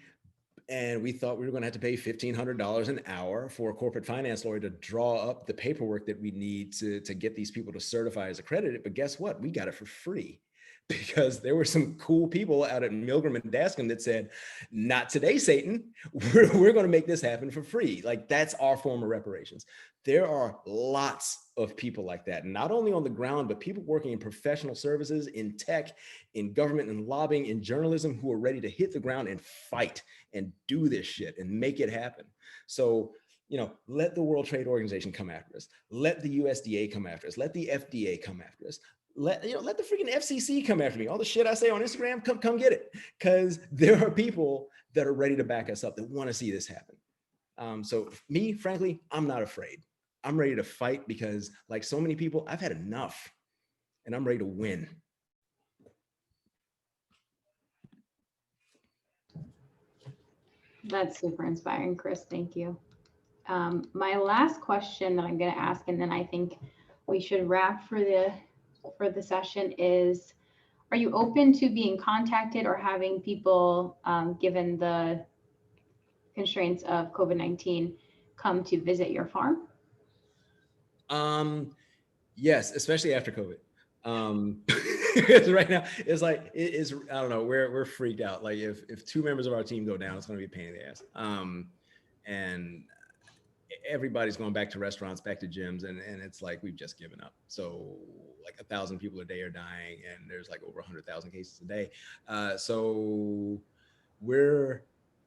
and we thought we were going to have to pay $1,500 an hour for a corporate finance lawyer to draw up the paperwork that we need to get these people to certify as accredited. But guess what? We got it for free, because there were some cool people out at Milgram and Dascom that said, not today, Satan, we're going to make this happen for free. Like, that's our form of reparations. There are lots of people like that, not only on the ground, but people working in professional services, in tech, in government and lobbying, in journalism, who are ready to hit the ground and fight and do this shit and make it happen. So, let the World Trade Organization come after us. Let the USDA come after us. Let the FDA come after us. Let the freaking FCC come after me. All the shit I say on Instagram, come get it. Because there are people that are ready to back us up, that want to see this happen. So me, frankly, I'm not afraid. I'm ready to fight, because like so many people, I've had enough, and I'm ready to win. That's super inspiring, Chris. Thank you. My last question that I'm going to ask, and then I think we should wrap for the session, is, are you open to being contacted or having people, given the constraints of COVID-19, come to visit your farm? Yes, especially after COVID. Right now, it's like, I don't know, we're freaked out. Like, if 2 members of our team go down, it's going to be a pain in the ass. And everybody's going back to restaurants, back to gyms, and it's like, we've just given up. So like 1,000 people a day are dying, and there's like over 100,000 cases a day. So we're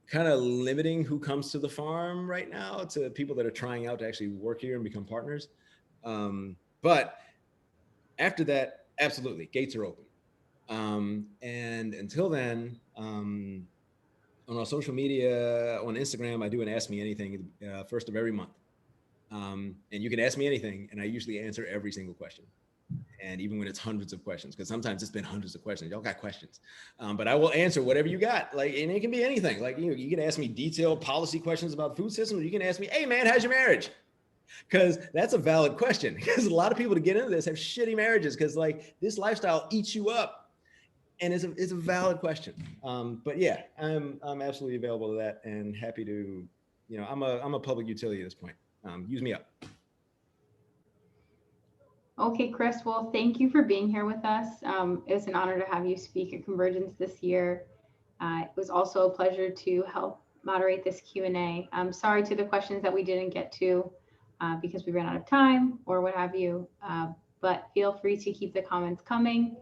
kind of limiting who comes to the farm right now to people that are trying out to actually work here and become partners. But after that, absolutely, gates are open. And until then, on our social media, on Instagram, I do an Ask Me Anything first of every month. And you can ask me anything, and I usually answer every single question. And even when it's hundreds of questions, because sometimes it's been hundreds of questions, y'all got questions, but I will answer whatever you got. Like, and it can be anything. Like, you can ask me detailed policy questions about food systems. You can ask me, hey man, how's your marriage? Because that's a valid question. Because a lot of people to get into this have shitty marriages because like this lifestyle eats you up, and it's a valid question. But yeah, I'm absolutely available to that and happy to, I'm a public utility at this point. Use me up. Okay, Chris, well, thank you for being here with us. It was an honor to have you speak at Convergence this year. It was also a pleasure to help moderate this Q&A. I'm sorry to the questions that we didn't get to because we ran out of time or what have you, but feel free to keep the comments coming.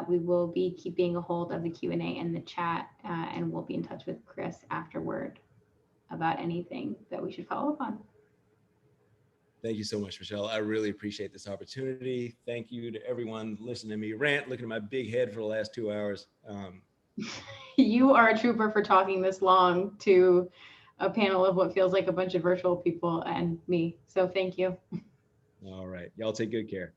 We will be keeping a hold of the Q&A in the chat, and we'll be in touch with Chris afterward about anything that we should follow up on. Thank you so much, Michelle. I really appreciate this opportunity. Thank you to everyone listening to me rant, looking at my big head for the last 2 hours. You are a trooper for talking this long to a panel of what feels like a bunch of virtual people and me. So thank you. All right. Y'all take good care.